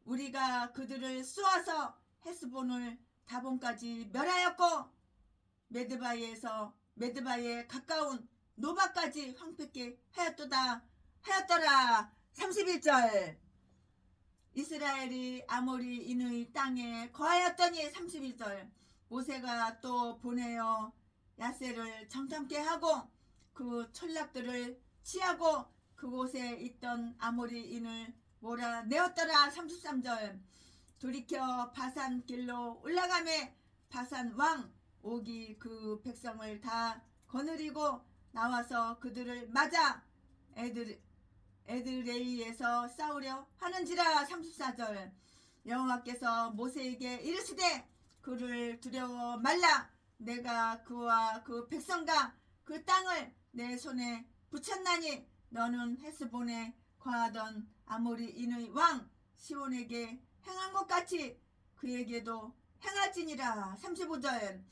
우리가 그들을 쏘아서 헤스본을 다본까지 멸하였고 메드바에 가까운 노바까지 황폐케 하였더라. 31절 이스라엘이 아모리인의 땅에 거하였더니 31절 모세가 또 보내어 야세를 정탐케 하고 그 촌락들을 치하고 그곳에 있던 아모리인을 몰아내었더라. 33절 돌이켜 바산 길로 올라가매 바산 왕 옥이 그 백성을 다 거느리고 나와서 그들을 맞아 에드레이에서 싸우려 하는지라. 34절 여호와께서 모세에게 이르시되 그를 두려워 말라. 내가 그와 그 백성과 그 땅을 내 손에 붙였나니 너는 헤스본에 거하던 아모리인의 왕 시온에게 행한 것 같이 그에게도 행할지니라. 35절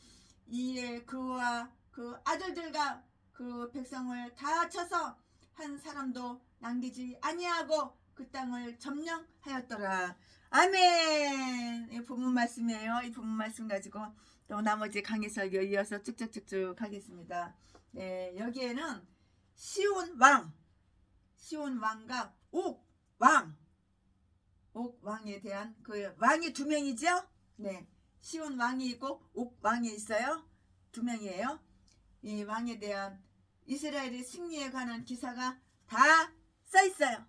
이에 그와 그 아들들과 그 백성을 다 쳐서 한 사람도 남기지 아니하고 그 땅을 점령하였더라. 아멘. 이 본문 말씀이에요. 이 본문 말씀 가지고 또 나머지 강의 설교 이어서 쭉쭉쭉쭉 하겠습니다. 네, 여기에는 시온 왕과 옥 왕에 대한 그 왕이 두 명이죠. 네, 시온 왕이 있고 옥 왕이 있어요. 두 명이에요. 이 왕에 대한 이스라엘의 승리에 관한 기사가 다 써 있어요.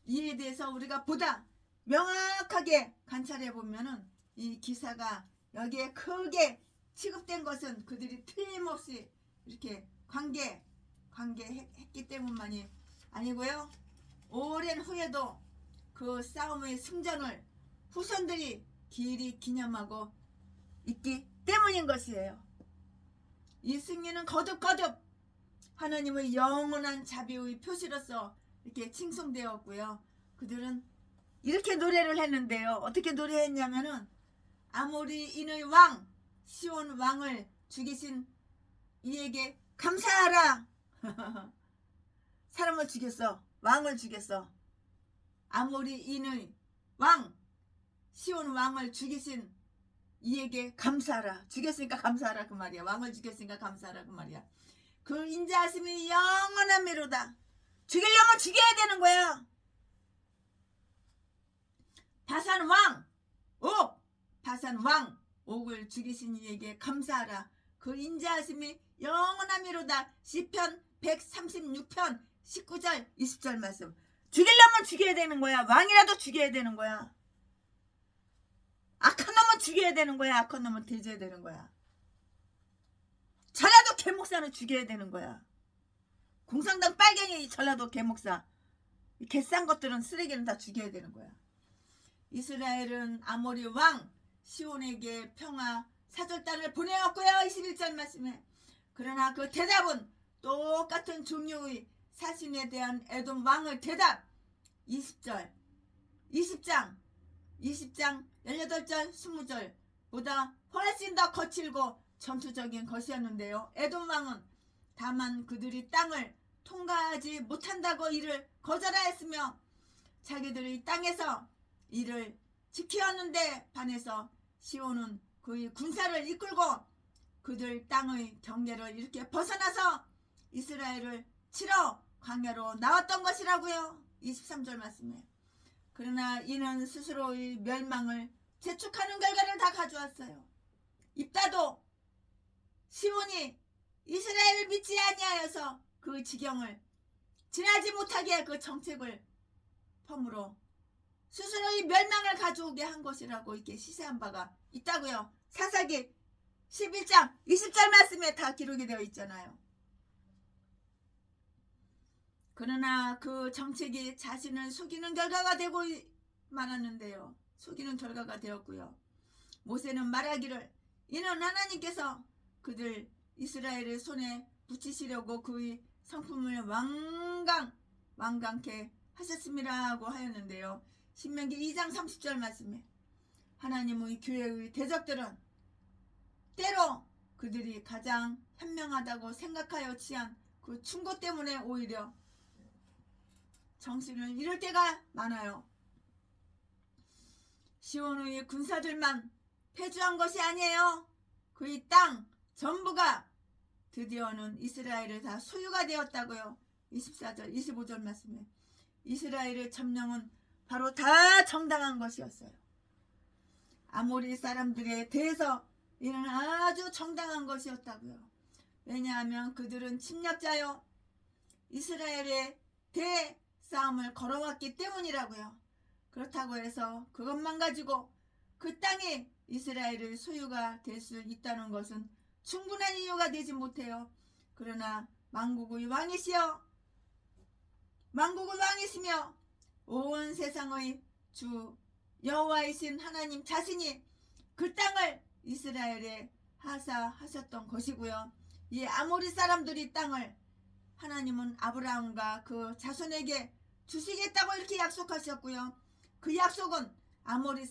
이에 대해서 우리가 보다 명확하게 관찰해 보면은 이 기사가 여기에 크게 취급된 것은 그들이 틀림없이 이렇게 관계했기 때문만이 아니고요. 오랜 후에도 그 싸움의 승전을 후손들이 길이 기념하고 있기 때문인 것이에요. 이 승리는 거듭 하나님의 영원한 자비의 표시로서 이렇게 칭송되었고요. 그들은 이렇게 노래를 했는데요. 어떻게 노래했냐면은 아모리인의 왕 시온 왕을 죽이신 이에게 감사하라. 사람을 죽였어. 왕을 죽였어. 아모리인의 왕 시온 왕을 죽이신 이에게 감사하라. 죽였으니까 감사하라 그 말이야. 왕을 죽였으니까 감사하라 그 말이야. 그 인자하심이 영원한 미로다. 죽이려면 죽여야 되는 거야. 바산 왕 옥을 죽이신 이에게 감사하라. 그 인자하심이 영원한 미로다. 시편 136편 19절 20절 말씀. 죽이려면 죽여야 되는 거야. 왕이라도 죽여야 되는 거야. 악한 놈은 죽여야 되는 거야. 악한 놈은 대줘야 되는 거야. 전라도 개목사는 죽여야 되는 거야. 공산당 빨갱이 전라도 개목사. 개싼 것들은 쓰레기는 다 죽여야 되는 거야. 이스라엘은 아모리 왕 시온에게 평화 사절단을 보내었고요. 21절 말씀에. 그러나 그 대답은 똑같은 종류의 사신에 대한 에돔 왕의 대답. 20장 18절 20절 보다 훨씬 더 거칠고 전투적인 것이었는데요. 에돔 왕은 다만 그들이 땅을 통과하지 못한다고 이를 거절하였으며 자기들의 땅에서 이를 지키었는데 반해서 시온은 그의 군사를 이끌고 그들 땅의 경계를 이렇게 벗어나서 이스라엘을 치러 광야로 나왔던 것이라고요. 23절 말씀에. 그러나 이는 스스로의 멸망을 재촉하는 결과를 다 가져왔어요. 입다도 시온이 이스라엘을 믿지 아니하여서 그 지경을 지나지 못하게 그 정책을 펌으로 스스로의 멸망을 가져오게 한 것이라고 이렇게 시사한 바가 있다고요. 사사기 11장 20절 말씀에 다 기록이 되어 있잖아요. 그러나 그 정책이 자신을 속이는 결과가 되고 말았는데요. 속이는 결과가 되었고요. 모세는 말하기를 이는 하나님께서 그들 이스라엘의 손에 붙이시려고 그의 성품을 완강케 하셨음이라고 하였는데요. 신명기 2장 30절 말씀에 하나님의 교회의 대적들은 때로 그들이 가장 현명하다고 생각하여 취한 그 충고 때문에 오히려 정신을 잃을 때가 많아요. 시온의 군사들만 패주한 것이 아니에요. 그의 땅 전부가 드디어는 이스라엘의 다 소유가 되었다고요. 24절 25절 말씀에 이스라엘의 점령은 바로 다 정당한 것이었어요. 아모리 사람들에 대해서 이는 아주 정당한 것이었다고요. 왜냐하면 그들은 침략자요 이스라엘의 대싸움을 걸어왔기 때문이라고요. 그렇다고 해서 그것만 가지고 그 땅이 이스라엘의 소유가 될 수 있다는 것은 충분한 이유가 되지 못해요. 그러나 만국의 왕이시며 온 세상의 주 여호와이신 하나님 자신이 그 땅을 이스라엘에 하사하셨던 것이고요. 이 아모리 사람들이 땅을 하나님은 아브라함과 그 자손에게 주시겠다고 이렇게 약속하셨고요. 그 약속은 아모리